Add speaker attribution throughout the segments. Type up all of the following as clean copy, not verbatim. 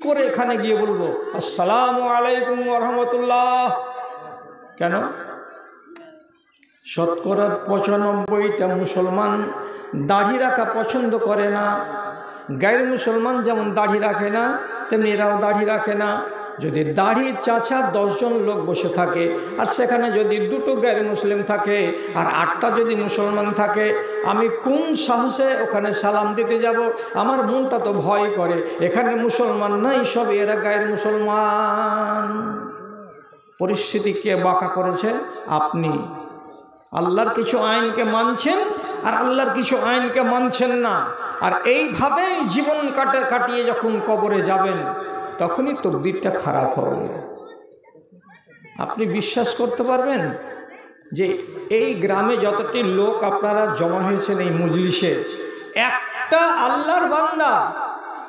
Speaker 1: করে এখানে গিয়ে বলবো আসসালামু আলাইকুম ওয়া রাহমাতুল্লাহ? কেন? শতকরা ৯৫টা মুসলমান দাড়ি রাখা পছন্দ করে না। গায়ের মুসলমান যেমন দাড়ি রাখে না, তেমনি এরাও দাড়ি রাখে না। যদি দাড়ি চাচা ১০ জন লোক বসে থাকে, আর সেখানে যদি 2টো গায়ের মুসলিম থাকে আর 8টা যদি মুসলমান থাকে, আমি কোন সাহসে ওখানে সালাম দিতে যাব? আমার মনটা তো ভয় করে, এখানে মুসলমান নাই, সব এরা গায়ের মুসলমান। পরিস্থিতি কে বাঁকা করেছে? আপনি। আল্লাহর কিছু আইনকে মানছেন আর আল্লাহর কিছু আইনকে মানছেন না, আর এইভাবেই জীবন কাটিয়ে যখন কবরে যাবেন তখনই তকদিরটা খারাপ হবে। আপনি বিশ্বাস করতে পারবেন যে এই গ্রামে যতটি লোক আপনারা জমা হয়েছেন এই মজলিসে, একটা আল্লাহর বান্দা,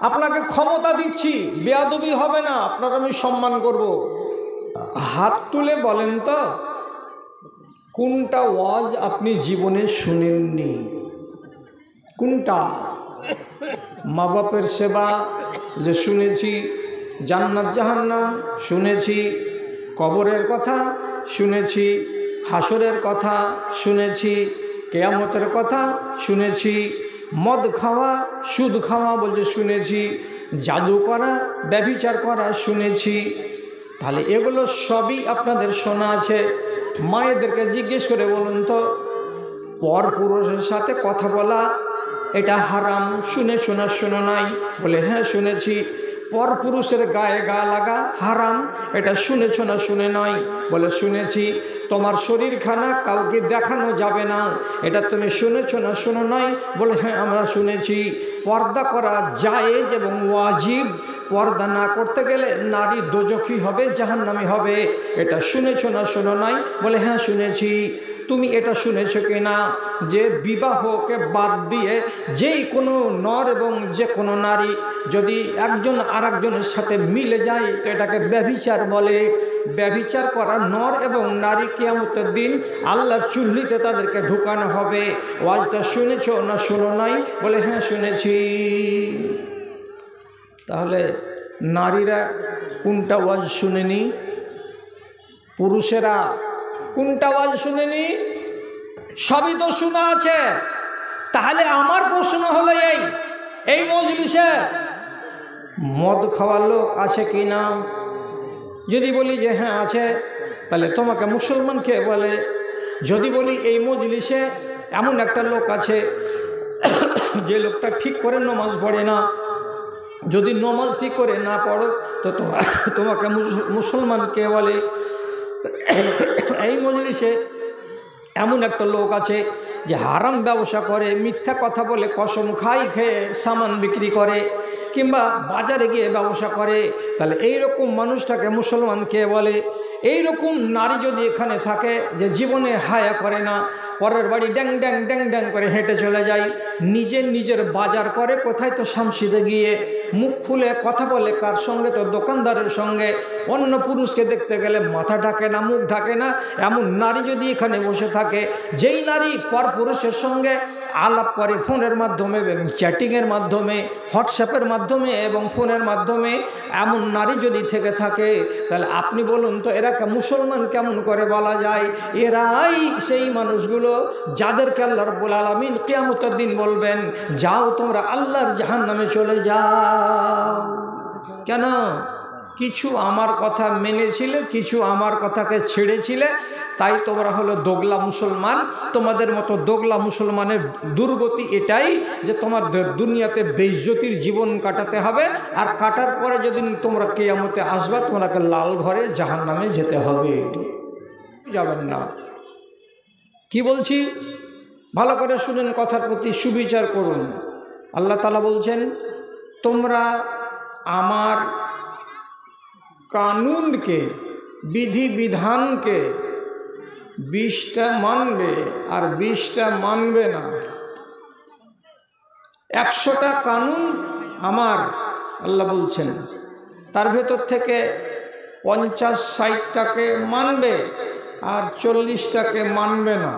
Speaker 1: আপনাকে ক্ষমতা দিচ্ছি, বেয়াদবি হবে না, আপনার আমি সম্মান করব। হাত তুলে বলেন তো কোনটা ওয়াজ আপনি জীবনে শুনেননি? কোনটা? মা বাপের সেবা যে শুনেছি, জান্নাত জাহান্নাম শুনেছি, কবরের কথা শুনেছি, হাসরের কথা শুনেছি, কিয়ামতের কথা শুনেছি, মদ খাওয়া সুদ খাওয়া বলতে শুনেছি, জাদু করা ব্যভিচার করা শুনেছি। তাহলে এগুলো সবই আপনাদের শোনা আছে। মায়েদেরকে জিজ্ঞেস করে বলুন তো, পরপুরুষের সাথে কথা বলা এটা হারাম, শুনেছো না শোনো নাই? বলে হ্যাঁ শুনেছি। পরপুরুষের গায়ে গা লাগা হারাম, এটা শুনেছো না শুনে নাই? বলে শুনেছি। তোমার শরীরখানা কাউকে দেখানো যাবে না, এটা তুমি শুনেছো না শোনো নাই? বলে হ্যাঁ আমরা শুনেছি। পর্দা করা জায়েজ এবং ওয়াজিব, পর্দা না করতে গেলে নারী দোজখী হবে, জাহান্নামী হবে, এটা শুনেছো না শোনো নাই? বলে হ্যাঁ শুনেছি। তুমি এটা শুনেছো কি না যে বিবাহকে বাদ দিয়ে যেই কোনো নর এবং যে কোনো নারী যদি একজন আরেকজনের সাথে মিলে যায় তো এটাকে ব্যভিচার বলে। ব্যভিচার করা নর এবং নারী কিয়ামতের দিন আল্লাহর চুল্লিতে তাদেরকে ঢুকানো হবে। ওয়াজটা শুনেছো না শোনো নাই? বলে হ্যাঁ শুনেছি। তাহলে নারীরা কোনটা ওয়াজ শুনেনি? পুরুষেরা কোনটা ওয়াজ শুনেনি? সবই তো শোনা আছে। তাহলে আমার প্রশ্ন হলো এই মজলিসে মদ খাওয়ার লোক আছে কি না? যদি বলি যে হ্যাঁ আছে, তাহলে তোমাকে মুসলমান কে বলে? যদি বলি এই মজলিসে এমন একটা লোক আছে যে লোকটা ঠিক করে নামাজ পড়ে না, যদি নামাজ ঠিক করে না পড়ো তো তোমাকে মুসলমান কে বলে? এই মজলিসে এমন একটা লোক আছে যে হারাম ব্যবসা করে, মিথ্যা কথা বলে, কসম খেয়ে সামান বিক্রি করে, কিংবা বাজারে গিয়ে ব্যবসা করে, তাহলে এইরকম মানুষটাকে মুসলমান কে বলে? এইরকম নারী যদি এখানে থাকে যে জীবনে হায়া করে না, পরের বাড়ি ড্যাং ড্যাং ড্যাং ড্যাং করে হেঁটে চলে যায়, নিজের বাজার করে কোথায় তো শামসিদে গিয়ে, মুখ খুলে কথা বলে কার সঙ্গে? তো দোকানদারের সঙ্গে। অন্য পুরুষকে দেখতে গেলে মাথা ঢাকে না, মুখ ঢাকে না, এমন নারী যদি এখানে বসে থাকে, যেই নারী পর পুরুষের সঙ্গে আলাপ করে ফোনের মাধ্যমে এবং চ্যাটিংয়ের মাধ্যমে, হোয়াটসঅ্যাপের মাধ্যমে এবং ফোনের মাধ্যমে, এমন নারী যদি থেকে থাকে, তাহলে আপনি বলুন তো এরাকে মুসলমান কেমন করে বলা যায়? এরাই সেই মানুষগুলো যাদেরকে আল্লাহ রাব্বুল আলামিন কিয়ামতের দিন বলবেন যাও তোমরা আল্লাহর জাহান্নামে চলে যাও। কেন? কিছু আমার কথা মেনেছিলে, কিছু আমার কথাকে ছেড়েছিলে, তাই তোমরা হলো দোগলা মুসলমান। তোমাদের মতো দোগলা মুসলমানের দুর্গতি এটাই যে তোমাদের দুনিয়াতে বেইজ্জতির জীবন কাটাতে হবে, আর কাটার পরে যদি তোমরা কিয়ামতে আসবে তোমাকে লাল ঘরে জাহান্নামে যেতে হবে, যাবেন না। কি বলছি ভালো করে শুনেন, কথার প্রতি সুবিচার করুন। আল্লাহ তাআলা বলছেন তোমরা আমার কানুনকে, বিধি বিধানকে 20টা মানবে আর 20টা মানবে না। 100টা কানুন আমার, আল্লাহ বলছেন, তার ভেতর থেকে 50-60টাকে মানবে আর 40টাকে মানবে না।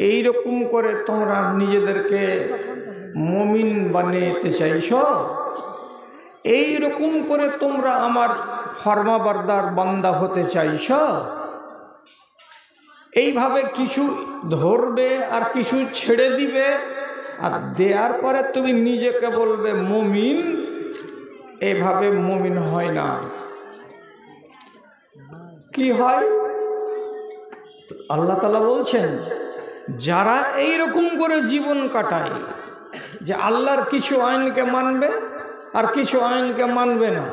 Speaker 1: এই রকম করে তোমরা নিজেদেরকে মুমিন বানাতে চাইছো? এই রকম করে তোমরা আমার ফরমাবরদার বান্দা হতে চাইছ? এইভাবে কিছু ধরবে আর কিছু ছেড়ে দিবে, আর দেওয়ার পরে তুমি নিজেকে বলবে মুমিন। এভাবে মুমিন হয় না। কি হয়? আল্লাহ তাআলা বলছেন, যারা এই রকম করে জীবন কাটায় যে আল্লাহর কিছু আইনকে মানবে আর কিছু আইনকে মানবে না,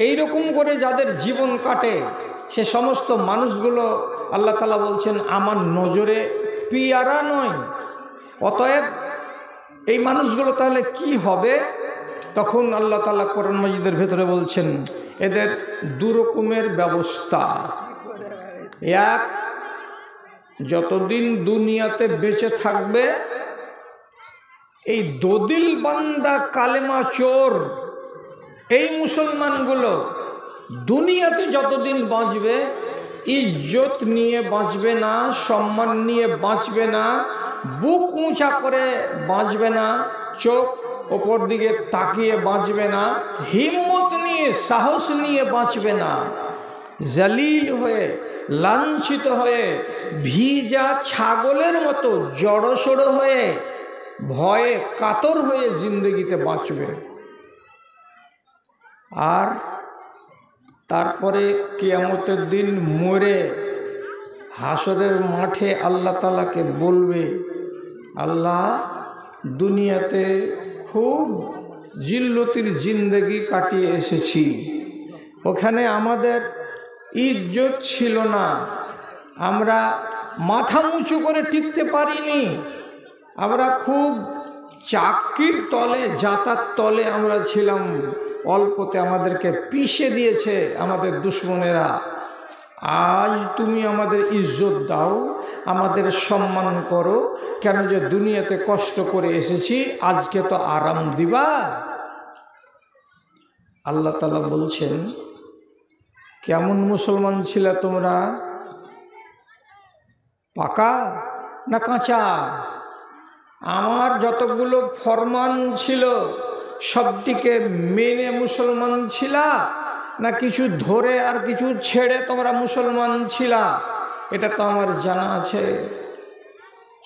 Speaker 1: এই রকম করে যাদের জীবন কাটে সে সমস্ত মানুষগুলো আল্লাহ তাআলা বলছেন আমার নজরে পিয়ারা নয়। অতএব এই মানুষগুলো তাহলে কি হবে? তখন আল্লাহ তাআলা কোরআন মাজিদের ভেতরে বলছেন এদের দু রকমের ব্যবস্থা। এক, যতদিন দুনিয়াতে বেঁচে থাকবে এই দদিল বান্দা কালেমা চোর এই মুসলমানগুলো দুনিয়াতে যতদিন বাঁচবে ইজ্জত নিয়ে বাঁচবে না, সম্মান নিয়ে বাঁচবে না, বুক উঁচা করে বাঁচবে না, চোখ ওপর দিকে তাকিয়ে বাঁচবে না, হিম্মত নিয়ে সাহস নিয়ে বাঁচবে না, জালিল হয়ে লাঞ্ছিত হয়ে ভিজা ছাগলের মতো জড়সড় হয়ে ভয়ে কাতর হয়ে জিন্দগিতে বাঁচবে। আর তারপরে কিয়ামতের দিন মরে হাসরের মাঠে আল্লাহ তাআলাকে বলবে, আল্লাহ দুনিয়াতে খুব জিল্লতির জিন্দগি কাটিয়ে এসেছি, ওখানে আমাদের ইজ্জত ছিল না, আমরা মাথা উঁচু করে টিকতে পারিনি, আমরা খুব চাকির তলে জাতার তলে আমরা ছিলাম, অল্পতে আমাদেরকে পিষে দিয়েছে আমাদের দুশ্মনেরা। আজ তুমি আমাদের ইজ্জত দাও, আমাদের সম্মান করো, কেন যে দুনিয়াতে কষ্ট করে এসেছি, আজকে তো আরাম দিবা। আল্লাহ তাআলা বলছেন কেমন মুসলমান ছিলে তোমরা? পাকা না কাঁচা? আমার যতগুলো ফরমান ছিল সবটিকে মেনে মুসলমান ছিলা, না কিছু ধরে আর কিছু ছেড়ে তোমরা মুসলমান ছিলা? এটা তো আমার জানা আছে।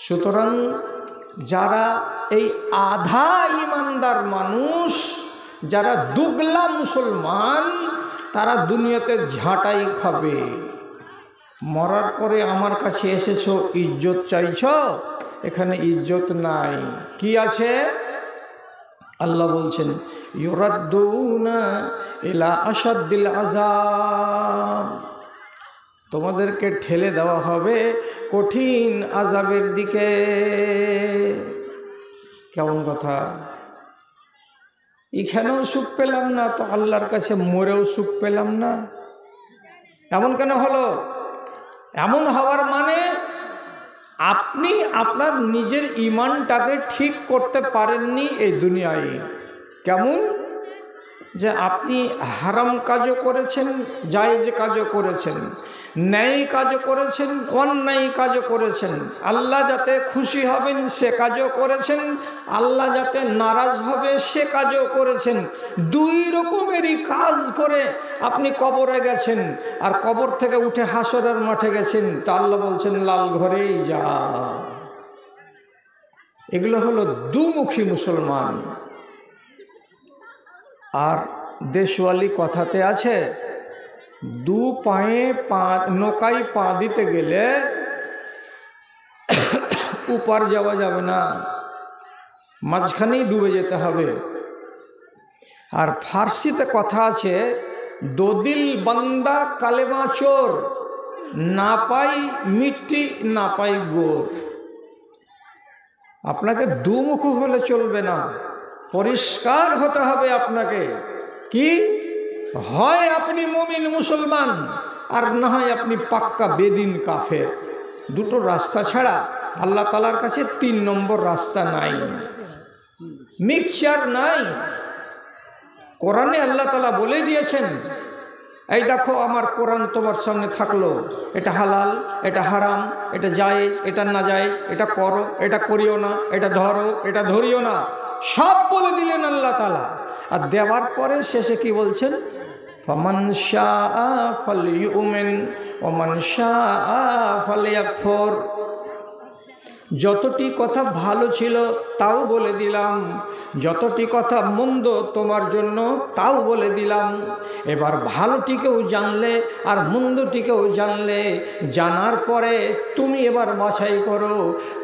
Speaker 1: সুতরাং যারা এই আধা ইমানদার মানুষ, যারা দুগলা মুসলমান, তারা দুনিয়াতে ঝাঁটাই খাবে। মরার পরে আমার কাছে এসেছো ইজ্জত চাইছ, এখানে ইজ্জত নাই। কি আছে? আল্লাহ বলছেন ইউরাদ্দুনা ইলা আশাদ্দিল আযাব, তোমাদেরকে ঠেলে দেওয়া হবে কঠিন আযাবের দিকে। কেমন কথা! এখানেও সুখ পেলাম না তো আল্লাহর কাছে মরেও সুখ পেলাম না। এমন কেন হলো? এমন হওয়ার মানে আপনি আপনার নিজের ঈমানটাকে ঠিক করতে পারেননি এই দুনিয়ায়। কেমন? যে আপনি হারাম কাজও করেছেন, জায়েজ কাজও করেছেন, ন্যায় কাজও করেছেন, অন্যায় কাজও করেছেন, আল্লাহ যাতে খুশি হবেন সে কাজও করেছেন, আল্লাহ যাতে নারাজ হবে সে কাজও করেছেন। দুই রকমেরই কাজ করে আপনি কবরে গেছেন, আর কবর থেকে উঠে হাসরের মাঠে গেছেন। তা আল্লাহ বলছেন লাল ঘরেই যা। এগুলো হলো দুমুখী মুসলমান। আর দেশওয়ালি কথাতে আছে, দু পায়ে নৌকায় পা দিতে গেলে উপার যাওয়া যাবে না, মাঝখানেই ডুবে যেতে হবে। আর ফার্সিতে কথা আছে, দোদিল বান্দা কালেমা চোর, না পাই মিট্টি না পাই গোর। আপনাকে দুমুখ হলে চলবে না, পরিষ্কার হতে হবে আপনাকে। কি হয়? আপনি মুমিন মুসলমান, আর না হয় আপনি পাক্কা বেদিন কাফের। দুটো রাস্তা ছাড়া আল্লাহ তাআলার কাছে 3 নম্বর রাস্তা নাই, মিক্সচার নাই। কোরআনে আল্লাহ তাআলা বলে দিয়েছেন, এই দেখো আমার কোরআন তোমার সামনে থাকলো, এটা হালাল, এটা হারাম, এটা জায়েজ, এটা না জায়েজ, এটা করো, এটা করিও না, এটা ধরো, এটা ধরিও না, সব বলে দিলেন আল্লাহ তাআলা। আর দেওয়ার পরে শেষে কি বলছেন, ফামান শাআ ফালইউমিন ওয়া মান শাআ ফালইয়াকফুর। যতটি কথা ভালো ছিল তাও বলে দিলাম, যতটি কথা মন্দ তোমার জন্য তাও বলে দিলাম। এবার ভালোটিকেও জানলে আর মন্দটিকেও জানলে, জানার পরে তুমি এবার বাছাই করো।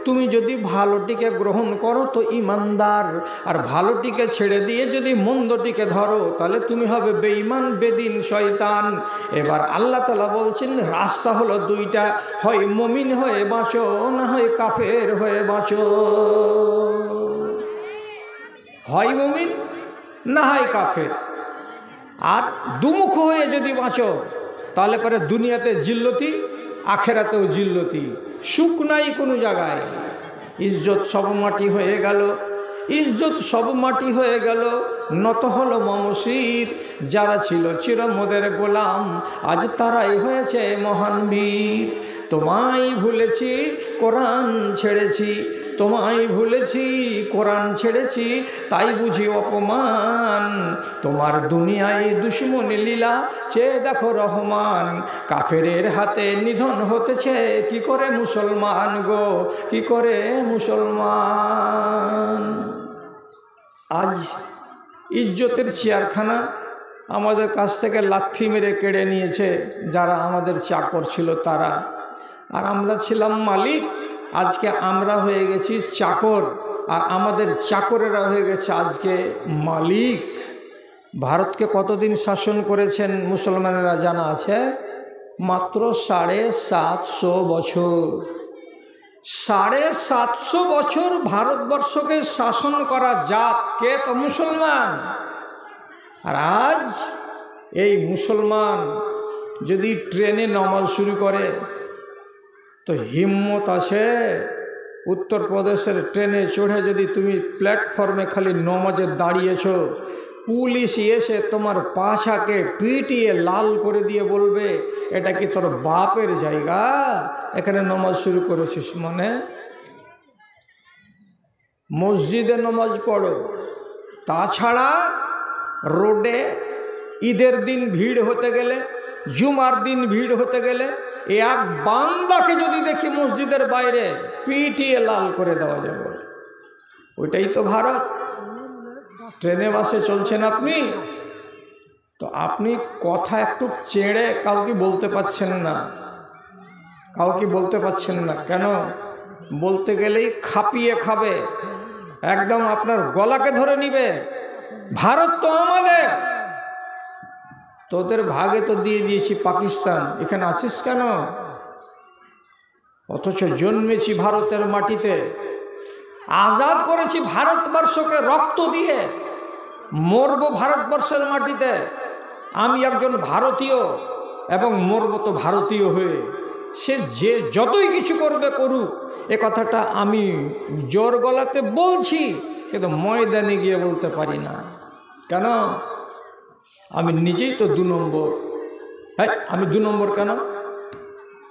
Speaker 1: তুমি যদি ভালোটিকে গ্রহণ করো তো ইমানদার, আর ভালোটিকে ছেড়ে দিয়ে যদি মন্দটিকে ধরো তাহলে তুমি হবে বেঈমান, বেদিন, শয়তান। এবার আল্লাহ তাআলা বলছেন রাস্তা হলো দুইটা, হয় মুমিন হয়ে বাঁচো, না হয় কাফের হয়ে বাঁচো। হয় মুমিন না হয় কাফের। আর দুমুখ হয়ে যদি বাঁচো তাহলে পরে দুনিয়াতে জিল্লতি, আখেরাতেও জিল্লতি, সুখ নাই কোনো জায়গায়। ইজ্জত সব মাটি হয়ে গেল, ইজ্জত সব মাটি হয়ে গেল। নত হলো মমশির, যারা ছিল চিরমোদের গোলাম আজ তারাই হয়েছে মহান বীর। তোমায় ভুলেছি কোরআন ছেড়েছি, তোমায় ভুলেছি কোরআন ছেড়েছি, তাই বুঝি অপমান। তোমার দুনিয়ায় দুশ্মনী লীলা চেয়ে দেখো রহমান। কাফেরের হাতে নিধন হতেছে কি করে মুসলমান গো, কি করে মুসলমান। আজ ইজ্জতের চেয়ারখানা আমাদের কাছ থেকে লাথি মেরে কেড়ে নিয়েছে যারা আমাদের চাকর ছিল তারা, আর আমরা ছিলাম মালিক। আজকে আমরা হয়ে গেছি চাকর, আর আমাদের চাকরেরা হয়ে গেছে আজকে মালিক। ভারতকে কতদিন শাসন করেছেন মুসলমানেরা জানা আছে? মাত্র 750 বছর। 750 বছর ভারতবর্ষকে শাসন করা জাত কে? তো মুসলমান। আর আজ এই মুসলমান যদি ট্রেনে নামাজ শুরু করে তো হিম্মত আছে উত্তরপ্রদেশের ট্রেনে চড়ে যদি তুমি প্ল্যাটফর্মে খালি নামাজে দাঁড়িয়েছ, পুলিশ এসে তোমার পাছাকে পিটিয়ে লাল করে দিয়ে বলবে এটা কি তোর বাপের জায়গা, এখানে নামাজ শুরু করেছিস? মানে মসজিদে নামাজ পড়ো, তাছাড়া রোডে ঈদের দিন ভিড় হতে গেলে, জুমার দিন ভিড় হতে গেলে এক বান্দাকে যদি দেখি মসজিদের বাইরে পিটিয়ে লাল করে দেওয়া যাবে। ওইটাই তো ভারত। ট্রেনে বাসে চলছেন আপনি, তো আপনি কথা একটু চেড়ে কাউকে বলতে পারছেন না, কাউকে বলতে পারছেন না। কেন? বলতে গেলেই খাপিয়ে খাবে, একদম আপনার গলাকে ধরে নিবে। ভারত তো আমাদের, তোদের ভাগে তো দিয়ে দিয়েছি পাকিস্তান, এখানে আছিস কেন? অথচ জন্মেছি ভারতের মাটিতে, আজাদ করেছি ভারতবর্ষকে রক্ত দিয়ে, মরব ভারতবর্ষের মাটিতে। আমি একজন ভারতীয় এবং মরব তো ভারতীয় হয়ে। সে যে যতই কিছু করবে করুক, এ কথাটা আমি জোর গলাতে বলছি, কিন্তু ময়দানে গিয়ে বলতে পারি না। কেন? আমি নিজেই তো 2 নম্বর। হ্যাঁ, আমি 2 নম্বর কেন?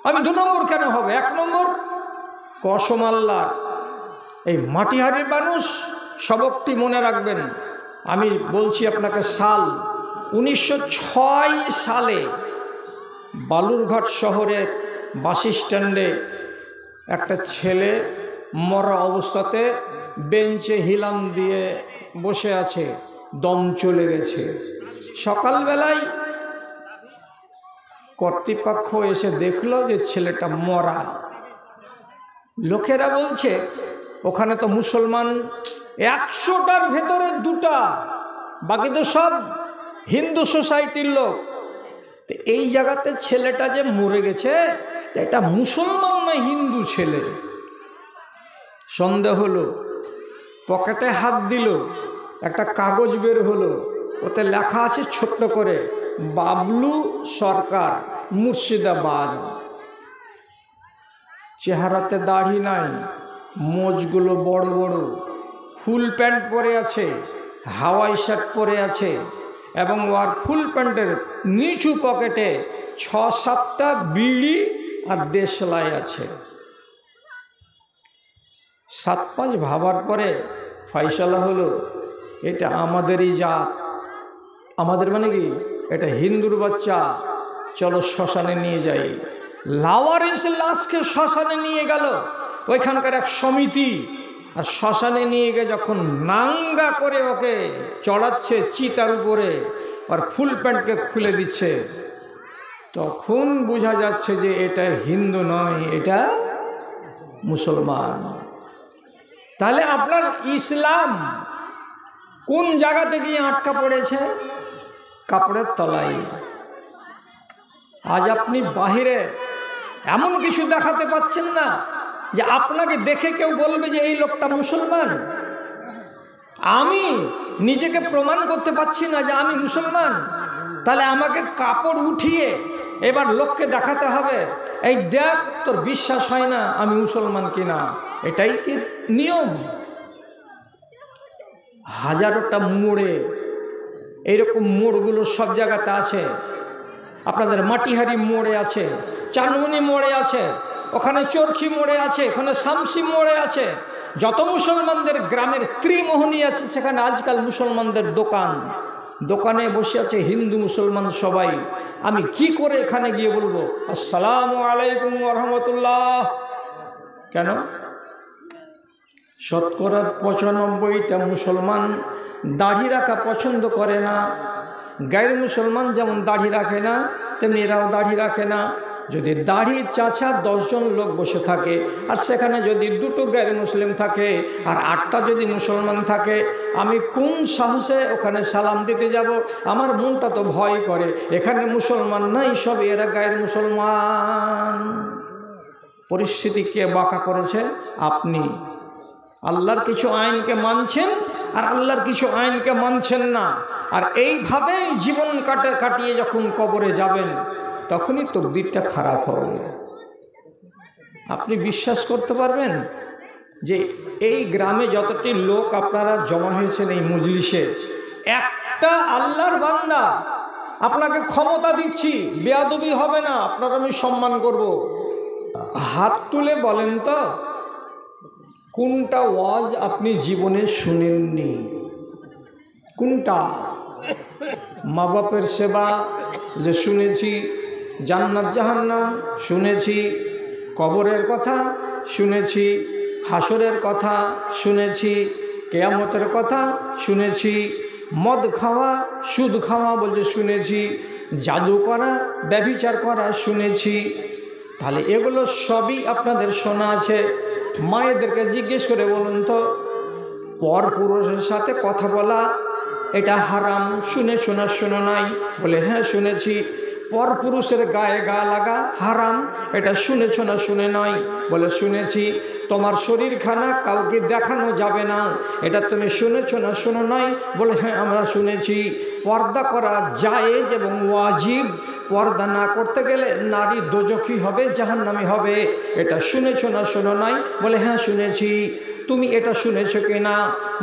Speaker 1: আমি 2 নম্বর কেন হবে? 1 নম্বর কসম আল্লাহর। এই মাটিহারির মানুষ সবকটি মনে রাখবেন। আমি বলছি আপনাকে সাল 1906 সালে বালুরঘাট শহরের বাস স্ট্যান্ডে একটা ছেলে মরা অবস্থাতে বেঞ্চে হিলাম দিয়ে বসে আছে, দম চলে গেছে। সকালবেলায় কর্তৃপক্ষ এসে দেখলো যে ছেলেটা মরা। লোকেরা বলছে ওখানে তো মুসলমান 100টার ভেতরে 2টা, বাকি তো সব হিন্দু সোসাইটির লোক। তো এই জায়গাতে ছেলেটা যে মরে গেছে, এটা মুসলমান না হিন্দু ছেলে? সন্দেহ হলো, পকেটে হাত দিল, একটা কাগজ বের হলো, ওতে লেখা আছে ছোট্ট করে বাবলু সরকার, মুর্শিদাবাদ। চেহারাতে দাড়ি নাই, মোজগুলো বড় বড়, ফুল প্যান্ট পরে আছে, হাওয়াই শার্ট পরে আছে, এবং ওর ফুল প্যান্টের নিচু পকেটে 6-7টা বিড়ি আর দেশলাই আছে। 7-5 ভাবার পরে ফয়সালা হলো এটা আমাদেরই জাত, আমাদের মানে কি, এটা হিন্দুর বাচ্চা, চলো শ্মশানে নিয়ে যাই। লাওয়ারিস লাশকে শ্মশানে নিয়ে গেল ওইখানকার এক সমিতি, আর শ্মশানে নিয়ে গিয়ে যখন নাঙ্গা করে ওকে চড়াচ্ছে চিতার উপরে আর ফুল প্যান্টকে খুলে দিচ্ছে, তখন বোঝা যাচ্ছে যে এটা হিন্দু নয়, এটা মুসলমান। তাহলে আপনার ইসলাম কোন জায়গাতে গিয়ে আটকা পড়েছে? কাপড়ের তলায়। আজ আপনি বাহিরে এমন কিছু দেখাতে পাচ্ছেন না যে আপনাকে দেখে কেউ বলবে যে এই লোকটা মুসলমান। আমি নিজেকে প্রমাণ করতে পারছি না যে আমি মুসলমান, তাহলে আমাকে কাপড় উঠিয়ে এবার লোককে দেখাতে হবে, এই দেখ তোর বিশ্বাস হয় না আমি মুসলমান কিনা। এটাই কি নিয়ম? হাজারোটা মোড়ে এইরকম মোড়গুলো সব জায়গাতে আছে। আপনাদের মাটিহারি মোড়ে আছে, চানমনি মোড়ে আছে, ওখানে চরখি মোড়ে আছে, ওখানে শামসি মোড়ে আছে। যত মুসলমানদের গ্রামের ত্রিমোহনী আছে সেখানে আজকাল মুসলমানদের দোকানে বসে আছে হিন্দু মুসলমান সবাই। আমি কি করে এখানে গিয়ে বলবো আসসালামু আলাইকুম ওয়া রাহমাতুল্লাহ? কেন? শতকরা 95টা মুসলমান দাড়ি রাখা পছন্দ করে না। গায়ের মুসলমান যেমন দাড়ি রাখে না, তেমনি এরাও দাড়ি রাখে না। যদি দাড়ি চাচা 10 জন লোক বসে থাকে, আর সেখানে যদি 2টো গায়ের মুসলিম থাকে আর 8টা যদি মুসলমান থাকে, আমি কোন সাহসে ওখানে সালাম দিতে যাব? আমার মনটা তো ভয় করে, এখানে মুসলমান নাই, সব এরা গায়ের মুসলমান। পরিস্থিতি কে বাঁকা করেছে? আপনি। আল্লাহর কিছু আইনকে মানছেন আর আল্লাহর কিছু আইনকে মানছেন না, আর এইভাবেই জীবন কাটিয়ে যখন কবরে যাবেন তখনই তকদিরটা খারাপ হবে। আপনি বিশ্বাস করতে পারবেন যে এই গ্রামে যতটি লোক আপনারা জমা হয়েছেন এই মজলিসে, একটা আল্লাহর বান্দা আপনাকে ক্ষমতা দিচ্ছি, বেয়াদবি হবে না, আপনার আমি সম্মান করব। হাত তুলে বলেন তো কোনটা ওয়াজ আপনি জীবনে শুনেননি? কোনটা? মা বাপের সেবা যে শুনেছি, জান্নাত জাহান্নাম শুনেছি, কবরের কথা শুনেছি, হাসরের কথা শুনেছি, কিয়ামতের কথা শুনেছি, মদ খাওয়া সুদ খাওয়া বলতে শুনেছি, জাদু করা ব্যভিচার করা শুনেছি। তাহলে এগুলো সবই আপনাদের শোনা আছে। মায়েদেরকে জিজ্ঞেস করে বলুন তো, পরপুরুষের সাথে কথা বলা এটা হারাম, শুনেছো না শোনো নাই? বলে হ্যাঁ শুনেছি। পরপুরুষের গায়ে গা লাগা হারাম, এটা শুনেছো না শুনে নাই? বলে শুনেছি। তোমার শরীরখানা কাউকে দেখানো যাবে না, এটা তুমি শুনেছো না শোনো নাই? বলে হ্যাঁ আমরা শুনেছি। পর্দা করা জায়েজ এবং ওয়াজিব, পর্দা না করতে গেলে নারী দোজখী হবে, জাহান্নামী হবে, এটা শুনেছো না শোনো নাই? বলে হ্যাঁ শুনেছি। তুমি এটা শুনেছো কি না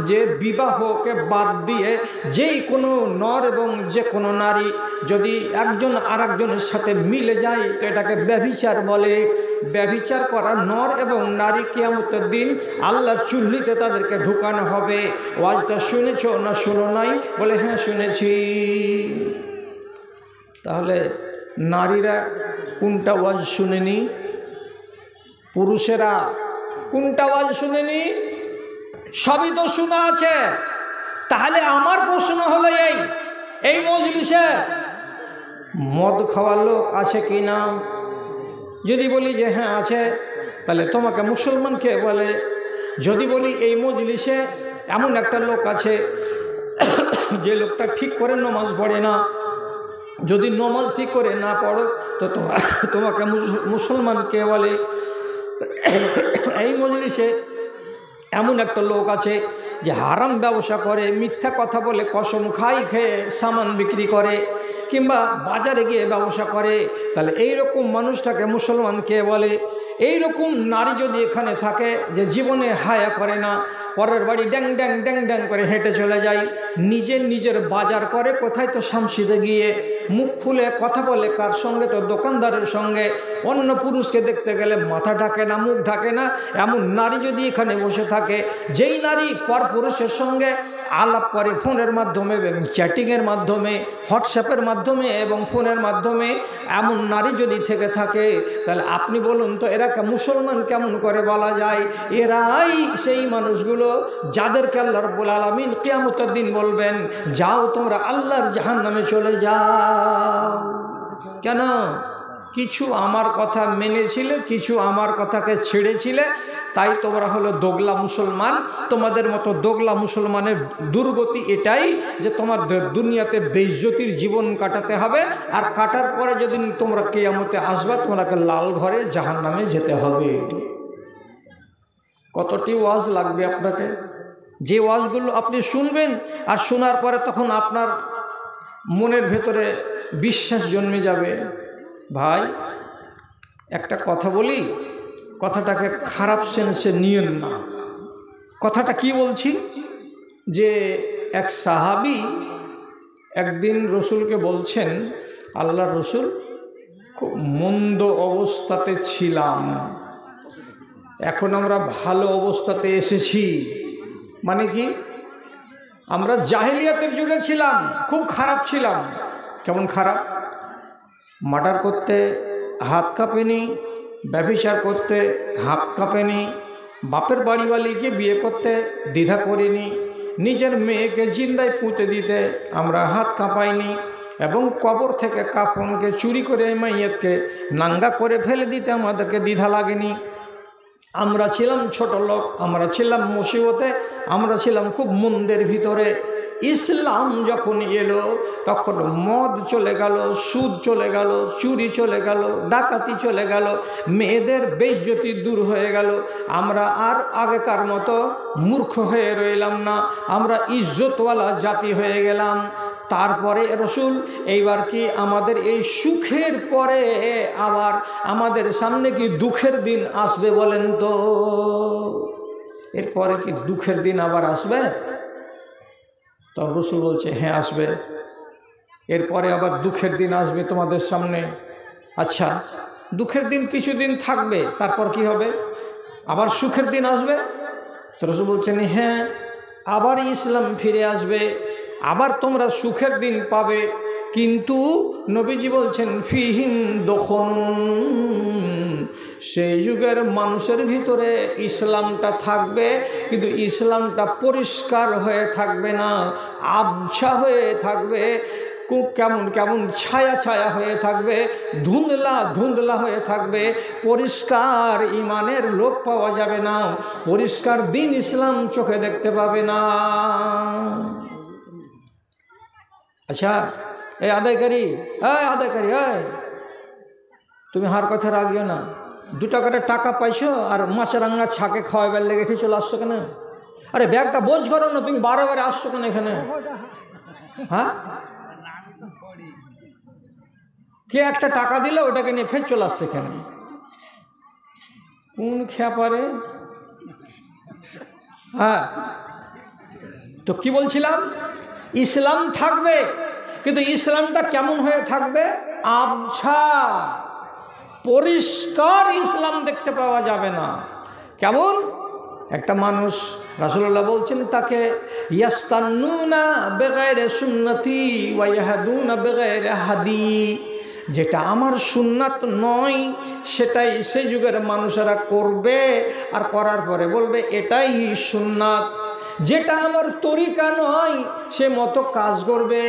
Speaker 1: যে বিবাহকে বাদ দিয়ে যেই কোনো নর এবং যে কোনো নারী যদি একজন আরেকজনের সাথে মিলে যায় তো এটাকে ব্যভিচার বলে। ব্যভিচার করা নর এবং নারী কিয়ামতের দিন আল্লাহর চুল্লিতে তাদেরকে ঢুকানো হবে। ওয়াজটা শুনেছো না শোনো নাই? বলে হ্যাঁ শুনেছি। তাহলে নারীরা কোনটা ওয়াজ শুনেনি? পুরুষেরা কোনটা ওয়াজ শুনেনি? সবই তো শোনা আছে। তাহলে আমার প্রশ্ন হলো এই মজলিসে মদ খাওয়ার লোক আছে কি না? যদি বলি যে হ্যাঁ আছে, তাহলে তোমাকে মুসলমান কে বলে? যদি বলি এই মজলিসে এমন একটা লোক আছে যে লোকটা ঠিক করে নামাজ পড়ে না, যদি নামাজ ঠিক করে না পড়ো তো তোমাকে মুসলমান কে বলে? এই মজলিসে এমন একটা লোক আছে যে হারাম ব্যবসা করে, মিথ্যা কথা বলে, কসম খেয়ে সামান বিক্রি করে, কিংবা বাজারে গিয়ে ব্যবসা করে, তাহলে এই রকম মানুষটাকে মুসলমান কে বলে? এই রকম নারী যদি এখানে থাকে যে জীবনে হায়া করে না, পরের বাড়ি ড্যাং ড্যাং ড্যাং ড্যাং করে হেঁটে চলে যায়, নিজের বাজার করে কোথায় তো শামসিদে গিয়ে মুখ খুলে কথা বলে কার সঙ্গে, তো দোকানদারের সঙ্গে। অন্য পুরুষকে দেখতে গেলে মাথা ঢাকে না, মুখ ঢাকে না। এমন নারী যদি এখানে বসে থাকে, যেই নারী পর পুরুষের সঙ্গে আলাপ করে ফোনের মাধ্যমে এবং চ্যাটিংয়ের মাধ্যমে, হোয়াটসঅ্যাপের মাধ্যমে এবং ফোনের মাধ্যমে, এমন নারী যদি থেকে থাকে, তাহলে আপনি বলুন তো এরা মুসলমান কেমন করে বলা যায়? এরাই সেই মানুষগুলো যাদেরকে আল্লাহ রাব্বুল আলামিন কিয়ামতের দিন বলবেন, যাও তোমরা আল্লাহর জাহান্নামে চলে যাও। কেন? কিছু আমার কথা মেনেছিলে, কিছু আমার কথাকে ছেড়েছিলে, তাই তোমরা হলো দোগলা মুসলমান। তোমাদের মতো দোগলা মুসলমানের দুর্গতি এটাই যে তোমাদের দুনিয়াতে বেইজ্জতির জীবন কাটাতে হবে, আর কাটার পরে যদি তোমরা কিয়ামতে আসবে তোমাকে লাল ঘরে জাহান্নামে যেতে হবে। কতটি ওয়াজ লাগবে আপনাকে? যে ওয়াজগুলো আপনি শুনবেন আর শোনার পরে তখন আপনার মনের ভেতরে বিশ্বাস জন্মে যাবে। ভাই একটা কথা বলি, কথাটাকে খারাপ সেন্সে নিয়েন না। কথাটা কি বলছি, যে এক সাহাবী একদিন রসুলকে বলছেন, আল্লাহ রসুল খুব মন্দ অবস্থাতে ছিলাম, এখন আমরা ভালো অবস্থাতে এসেছি। মানে কি? আমরা জাহেলিয়াতের যুগে ছিলাম, খুব খারাপ ছিলাম। কেমন খারাপ? মার্ডার করতে হাত কাঁপেনি, ব্যভিচার করতে হাত কাঁপেনি, বাপের বাড়িওয়ালিকে বিয়ে করতে দ্বিধা করিনি, নিজের মেয়েকে জিন্দায় পুঁতে দিতে আমরা হাত কাঁপাইনি, এবং কবর থেকে কাফনকে চুরি করে মাইয়াতকে নাঙ্গা করে ফেলে দিতে আমাদেরকে দ্বিধা লাগেনি। আমরা ছিলাম ছোট লোক, আমরা ছিলাম মুসিবতে, আমরা ছিলাম খুব মন্দের ভিতরে। ইসলাম যখন এলো তখন মদ চলে গেল, সুদ চলে গেল, চুরি চলে গেল, ডাকাতি চলে গেল, মেয়েদের বেইজ্জতি দূর হয়ে গেল। আমরা আর আগেকার মতো মূর্খ হয়ে রইলাম না, আমরা ইজ্জতওয়ালা জাতি হয়ে গেলাম। তারপরে রসুল এইবার কি আমাদের এই সুখের পরে আবার আমাদের সামনে কি দুঃখের দিন আসবে বলেন তো? এরপরে কি দুঃখের দিন আবার আসবে? তো রসুল বলছে হ্যাঁ আসবে, এরপরে আবার দুঃখের দিন আসবে তোমাদের সামনে। আচ্ছা, দুঃখের দিন কিছুদিন থাকবে, তারপর কি হবে? আবার সুখের দিন আসবে? তো রসুল বলছেন হ্যাঁ, আবার ইসলাম ফিরে আসবে, আবার তোমরা সুখের দিন পাবে। কিন্তু নবীজি বলছেন ফিহিম দখন, সেই যুগের মানুষের ভিতরে ইসলামটা থাকবে, কিন্তু ইসলামটা পরিষ্কার হয়ে থাকবে না, আবছা হয়ে থাকবে, কেমন কেমন ছায়া ছায়া হয়ে থাকবে, ধুন্দলা ধুন্দলা হয়ে থাকবে, পরিষ্কার ইমানের লোক পাওয়া যাবে না, পরিষ্কার দিন ইসলাম চোখে দেখতে পাবে না। আচ্ছা এই আদায়কারী, তুমি হার কথা রাগিও না, 2 টাকার টাকা পাইছো আর মাছরাঙ্গা ছাকে খাওয়াবার লেগে এটি চলে আসছো কেন? আরে ব্যাগটা বোঝ করো না, তুমি বারে বারে আসছো কেন এখানে? হ্যাঁ, কে একটা টাকা দিলে ওটাকে নিয়ে ফের চলে আসছে এখানে? কোন খেয়া পারে? হ্যাঁ, তো কি বলছিলাম? ইসলাম থাকবে, কিন্তু ইসলামটা কেমন হয়ে থাকবে? আবছা, পরিষ্কার ইসলাম দেখতে পাওয়া যাবে না। কেমন? একটা মানুষ, রাসূলুল্লাহ বলছেন তাকে ইয়াস্তান্নুনা বিগাইরি সুন্নতি ওয়া ইয়াহদুনা বিগাইরি হাদি, যেটা আমার সুন্নাত নয় সেটাই সেই যুগের মানুষেরা করবে, আর করার পরে বলবে এটাই সুন্নাত। যেটা আমার তরিকা নয় সে মতো কাজ করবে,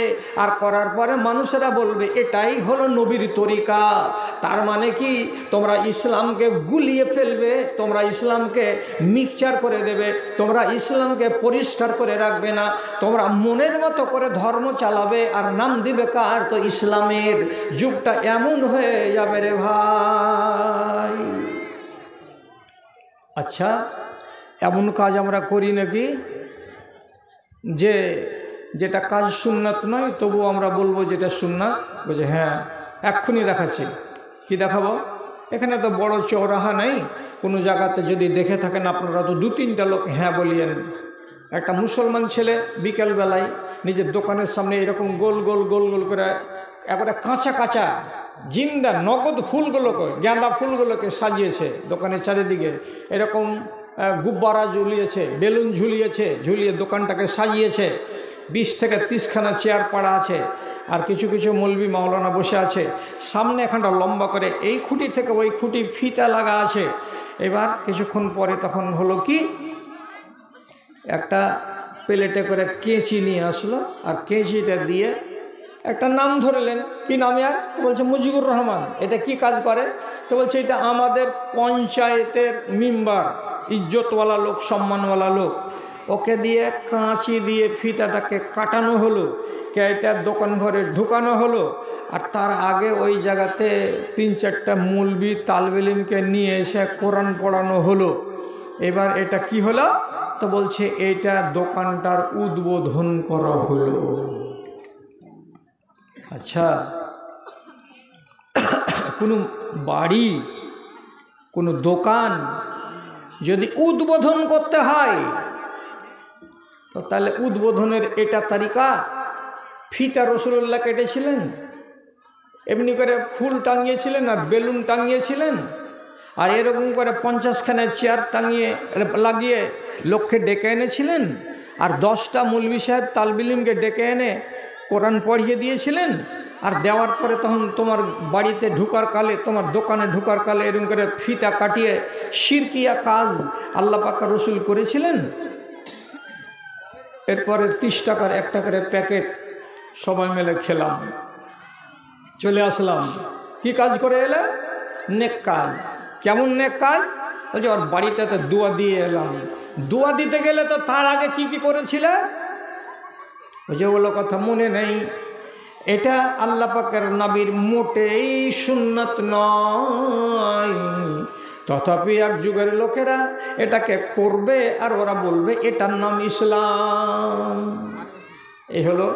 Speaker 1: আর করার পরে মানুষেরা বলবে এটাই হলো নবীর তরিকা। তার মানে কি? তোমরা ইসলামকে গুলিয়ে ফেলবে, তোমরা ইসলামকে মিক্সচার করে দেবে, তোমরা ইসলামকে পরিষ্কার করে রাখবে না, তোমরা মনের মতো করে ধর্ম চালাবে, আর নাম দিবে কার? তো ইসলামের। যুগটা এমন হয়ে যাবে রে ভাই। আচ্ছা, এমন কাজ আমরা করি নাকি যে যেটা কাজ সুন্নাত নয় তবুও আমরা বলবো যেটা সুন্নাত? বলছে হ্যাঁ, এক্ষুনি দেখাচ্ছি। কি দেখাবো? এখানে তো বড় চৌরাহা নেই, কোনো জায়গাতে যদি দেখে থাকেন আপনারা তো 2-3টা লোক হ্যাঁ বলিয়েন। একটা মুসলমান ছেলে বিকেলবেলায় নিজের দোকানের সামনে এরকম গোল গোল গোল গোল করে একবারে কাঁচা কাঁচা জিন্দা নগদ ফুলগুলোকে, গাঁদা ফুলগুলোকে সাজিয়েছে দোকানের চারিদিকে, এরকম গুব্বারা ঝুলিয়েছে, বেলুন ঝুলিয়েছে, ঝুলিয়ে দোকানটাকে সাজিয়েছে। 20 থেকে 30খানা চেয়ার পাড়া আছে, আর কিছু কিছু মৌলবি মাওলানা বসে আছে। সামনে এখানটা লম্বা করে এই খুঁটি থেকে ওই খুঁটি ফিতা লাগা আছে। এবার কিছুক্ষণ পরে তখন হলো কি, একটা প্লেটে করে কেঁচি নিয়ে আসলো, আর কেঁচিটা দিয়ে একটা নাম ধরলেন। কি নাম? আর বলছে মুজিবুর রহমান। এটা কি কাজ করে? তো বলছে এটা আমাদের পঞ্চায়েতের মেম্বার, ইজ্জতওয়ালা লোক, সম্মানওয়ালা লোক। ওকে দিয়ে কাঁচি দিয়ে ফিতাটাকে কাটানো হলো, এটা দোকান ঘরে ঢুকানো হলো। আর তার আগে ওই জায়গাতে 3-4টা মৌলবি তালবেলিমকে নিয়ে এসে কোরআন পড়ানো হলো। এবার এটা কি হলো? তো বলছে এইটা দোকানটার উদ্বোধন করা হলো। আচ্ছা, কোনো বাড়ি, কোনো দোকান যদি উদ্বোধন করতে হয়, তো তাহলে উদ্বোধনের এটা তারিকা। ফিতা রাসূলুল্লাহ কেটেছিলেন, এমনি করে ফুল টাঙিয়েছিলেন আর বেলুন টাঙিয়েছিলেন, আর এরকম করে 50খানা চেয়ার টাঙিয়ে লাগিয়ে লোককে ডেকে এনেছিলেন, আর 10টা মৌলবি সাহেব তালবিলিমকে ডেকে এনে কোরআন পড়িয়ে দিয়েছিলেন। আর দেওয়ার পরে তখন তোমার বাড়িতে ঢুকার কালে, তোমার দোকানে ঢুকার কালে এরকম করে ফিতা কাটিয়ে শিরকিয়া কাজ আল্লাহ পাক রসুল করেছিলেন। এরপরে 30 টাকার একটা করে প্যাকেট সবাই মিলে খেলাম, চলে আসলাম। কি কাজ করে এলে? নেক কাজ। কেমন নেক কাজ? বলছে ওর বাড়িটাতে দোয়া দিয়ে এলাম। দোয়া দিতে গেলে তো তার আগে কি কি করেছিলে? যে বলো কথা মনে নেই। এটা আল্লাহ পাকের নবীর মোটেই সুন্নাত নয়, তথাপি এক যুগের লোকেরা এটাকে করবে, আর ওরা বলবে এটার নাম ইসলাম। এই হলো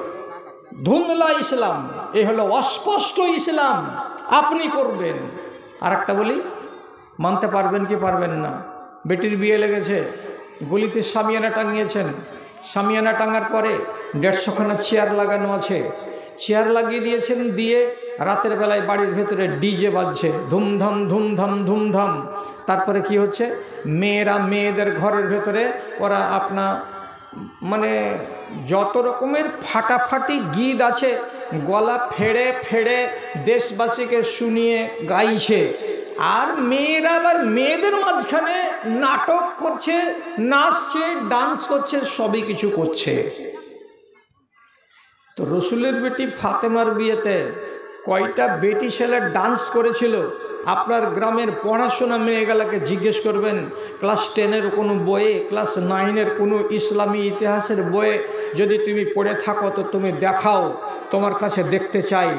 Speaker 1: ধুন্দলা ইসলাম, এই হলো অস্পষ্ট ইসলাম। আপনি করবেন। আর একটা বলি, মানতে পারবেন কি পারবেন না? বেটির বিয়ে লেগেছে, গলিতে সামিয়ানা টাঙিয়েছেন, সামিয়ানা টাঙার পরে 150খানা চেয়ার লাগানো আছে, চেয়ার লাগিয়ে দিয়েছেন, দিয়ে রাতের বেলায় বাড়ির ভেতরে ডিজে বাজছে, ধুমধাম ধুমধাম ধুমধাম। তারপরে কি হচ্ছে? মেয়েরা মেয়েদের ঘরের ভেতরে ওরা মানে যত রকমের ফাটাফাটি গীত আছে গলা ফেড়ে ফেড়ে দেশবাসীকে শুনিয়ে গাইছে। আর মেয়েরা আবার মেয়েদের মাঝখানে নাটক করছে, নাচছে, ডান্স করছে, সবই কিছু করছে। তো রসুলের বেটি ফাতেমার বিয়েতে কয়টা বেটি ছেলে ডান্স করেছিল? আপনার গ্রামের পড়াশোনা মেয়েগুলোকে জিজ্ঞেস করবেন, ক্লাস 10-এর কোনো বইয়ে, ক্লাস 9-এর কোনো ইসলামী ইতিহাসের বইয়ে যদি তুমি পড়ে থাকো তো তুমি দেখাও, তোমার কাছে দেখতে চাই।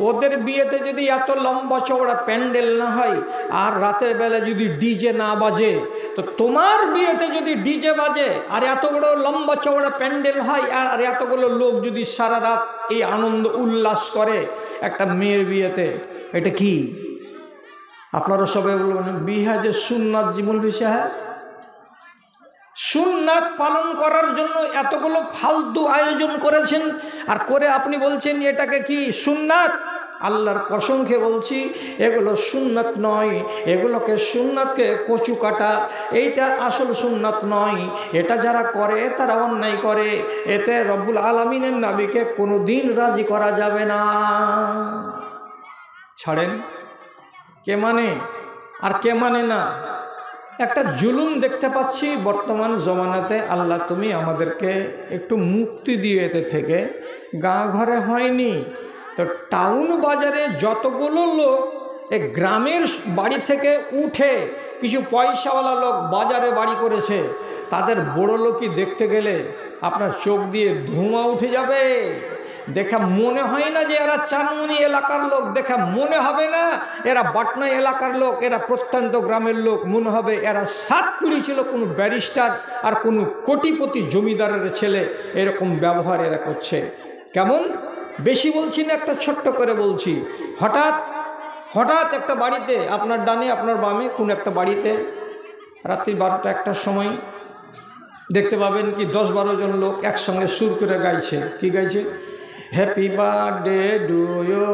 Speaker 1: ওদের বিয়েতে যদি এত লম্বা চওড়া প্যান্ডেল না হয় আর রাতের বেলা যদি ডিজে না বাজে, তো তোমার বিয়েতে যদি ডিজে বাজে আর এত বড় লম্বা চওড়া প্যান্ডেল হয় আর এতগুলো লোক যদি সারা রাত এই আনন্দ উল্লাস করে একটা মেয়ের বিয়েতে, এটা কি? আপনারা সবাই বলবেন বিহা যে সুন্নাত জীবন বিষয়, হ্যাঁ সুন্নাত পালন করার জন্য এতগুলো ফালতু আয়োজন করেছেন, আর করে আপনি বলছেন এটাকে কি সুন্নাত? আল্লাহর কসম খেয়ে বলছি এগুলো সুন্নাত নয়, এগুলোকে সুন্নাতকে কচু কাটা, এইটা আসল সুন্নাত নয়। এটা যারা করে তারা অন্যায় করে, এতে রব্বুল আলামিনের নবীকে কোনো দিন রাজি করা যাবে না। ছাড়েন, কে মানে আর কে মানে না? একটা জুলুম দেখতে পাচ্ছি বর্তমান জমানাতে। আল্লাহ তুমি আমাদেরকে একটু মুক্তি দিয়ে এতে থেকে। গাঁ ঘরে হয়নি তো টাউন বাজারে যতগুলো লোক এই গ্রামের বাড়ি থেকে উঠে কিছু পয়সাওয়ালা লোক বাজারে বাড়ি করেছে, তাদের বড় লোকই দেখতে গেলে আপনার চোখ দিয়ে ধোঁয়া উঠে যাবে। দেখা মনে হয় না যে এরা চানমুনি এলাকার লোক, দেখা মনে হবে না এরা পাটনা এলাকার লোক, এরা প্রত্যন্ত গ্রামের লোক। মনে হবে এরা 7 পিঁড়ি ছিল কোনো ব্যারিস্টার আর কোনো কোটিপতি জমিদারের ছেলে। এরকম ব্যবহার এরা করছে। কেমন? বেশি বলছি না, একটা ছোট্ট করে বলছি। হঠাৎ হঠাৎ একটা বাড়িতে, আপনার ডানে আপনার বামে কোন একটা বাড়িতে রাত্রি 12টা-1টার সময় দেখতে পাবেন কি 10-12 জন লোক একসঙ্গে সুর করে গাইছে। কি গাইছে? Happy birthday to you,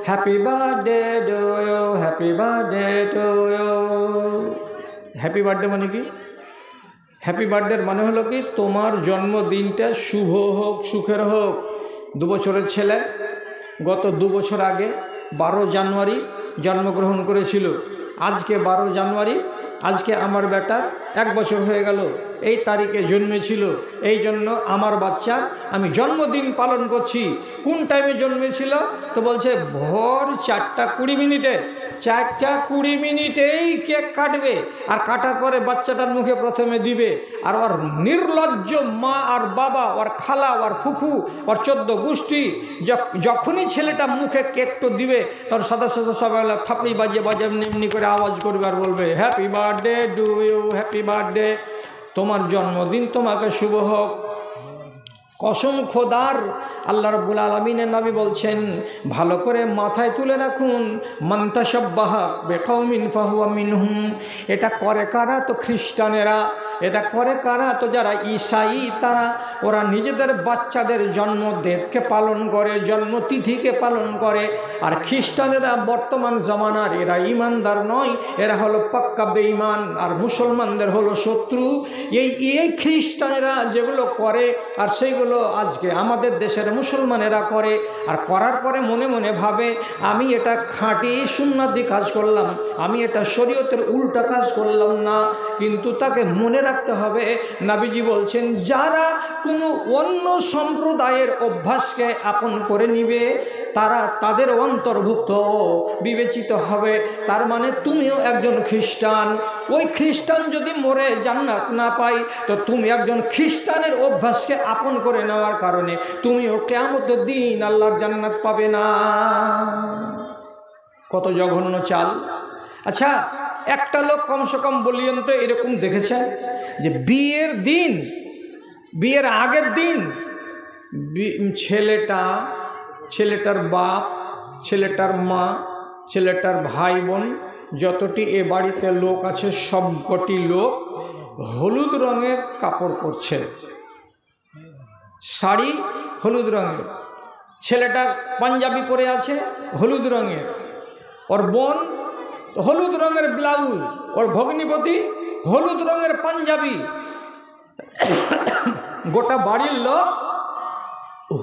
Speaker 1: happy birthday to you, happy birthday to you. Happy birthday মানে কি? হ্যাপি বার্থডের মানে হলো কি তোমার জন্মদিনটা শুভ হোক, সুখের হোক। 2 বছরের ছেলে গত 2 বছর আগে 12 জানুয়ারি জন্মগ্রহণ করেছিল। আজকে 12 জানুয়ারি, আজকে আমার বেটার 1 বছর হয়ে গেল। এই তারিখে জন্মেছিল, এই জন্য আমার বাচ্চার আমি জন্মদিন পালন করছি। কোন টাইমে জন্মেছিল? তো বলছে ভোর 4:20 4:20 কেক কাটবে, আর কাটার পরে বাচ্চাটার মুখে প্রথমে দিবে। আর ওর নির্লজ্জ মা আর বাবা, ওর খালা, ওর ফুফু, ওর 14 গোষ্ঠী যখনই ছেলেটা মুখে কেকটা দিবে তখন সাদা সাদা সবাই থাপড়ি বাজিয়ে এমনি করে আওয়াজ করবে আর বলবে happy birthday to you, happy birthday, তোমার জন্মদিন তোমাকে শুভ হোক। কসম খোদার, আল্লাহ রাব্বুল আলামিনের নবী বলছেন ভালো করে মাথায় তুলে রাখুন, মান তাশাব্বাহা বিকওমিন ফাহুয়া মিনহুম। এটা করে কারা? তো খ্রিস্টানেরা। এটা করে কারা? তো যারা ঈসাই, তারা ওরা নিজেদের বাচ্চাদের জন্মদিনকে পালন করে, জন্মতিথিকে পালন করে। আর খ্রিস্টানেরা বর্তমান জামানার, এরা ইমানদার নয়, এরা হলো পাক্কা বেঈমান, আর মুসলমানদের হলো শত্রু। এই খ্রিস্টানেরা যেগুলো করে আর সেইগুলো আজকে আমাদের দেশের মুসলমানেরা করে। আর করার পরে মনে মনে ভাবে আমি এটা খাঁটি সুন্নাতি কাজ করলাম, আমি এটা শরীয়তের উল্টা কাজ করলাম না। কিন্তু তাকে মনে রাখতে হবে, নবীজি বলছেন যারা কোনো অন্য সম্প্রদায়ের অভ্যাসকে আপন করে নিবে তারা তাদের অন্তর্ভুক্ত বিবেচিত হবে। তার মানে তুমিও একজন খ্রিস্টান। ওই খ্রিস্টান যদি মরে জান্নাত না পাই, তো তুমি একজন খ্রিস্টানের অভ্যাসকে আপন করে নেওয়ার কারণে তুমিও কিয়ামতের দিন আল্লাহর জান্নাত পাবে না। কত জঘন্য চাল! আচ্ছা, একটা লোক কমসে কম বলিয়েন তো এরকম দেখেছেন যে বিয়ের দিন, বিয়ের আগের দিন ছেলেটার বাপ, ছেলেটার মা, ছেলেটার ভাই বোন, যতটি এ বাড়িতে লোক আছে সবকটি লোক হলুদ রঙের কাপড় পরছে, শাড়ি হলুদ রঙের, ছেলেটা পাঞ্জাবি পরে আছে হলুদ রঙের, ওর বোন হলুদ রঙের ব্লাউজ, ওর ভগ্নিপতি হলুদ রঙের পাঞ্জাবি। গোটা বাড়ির লোক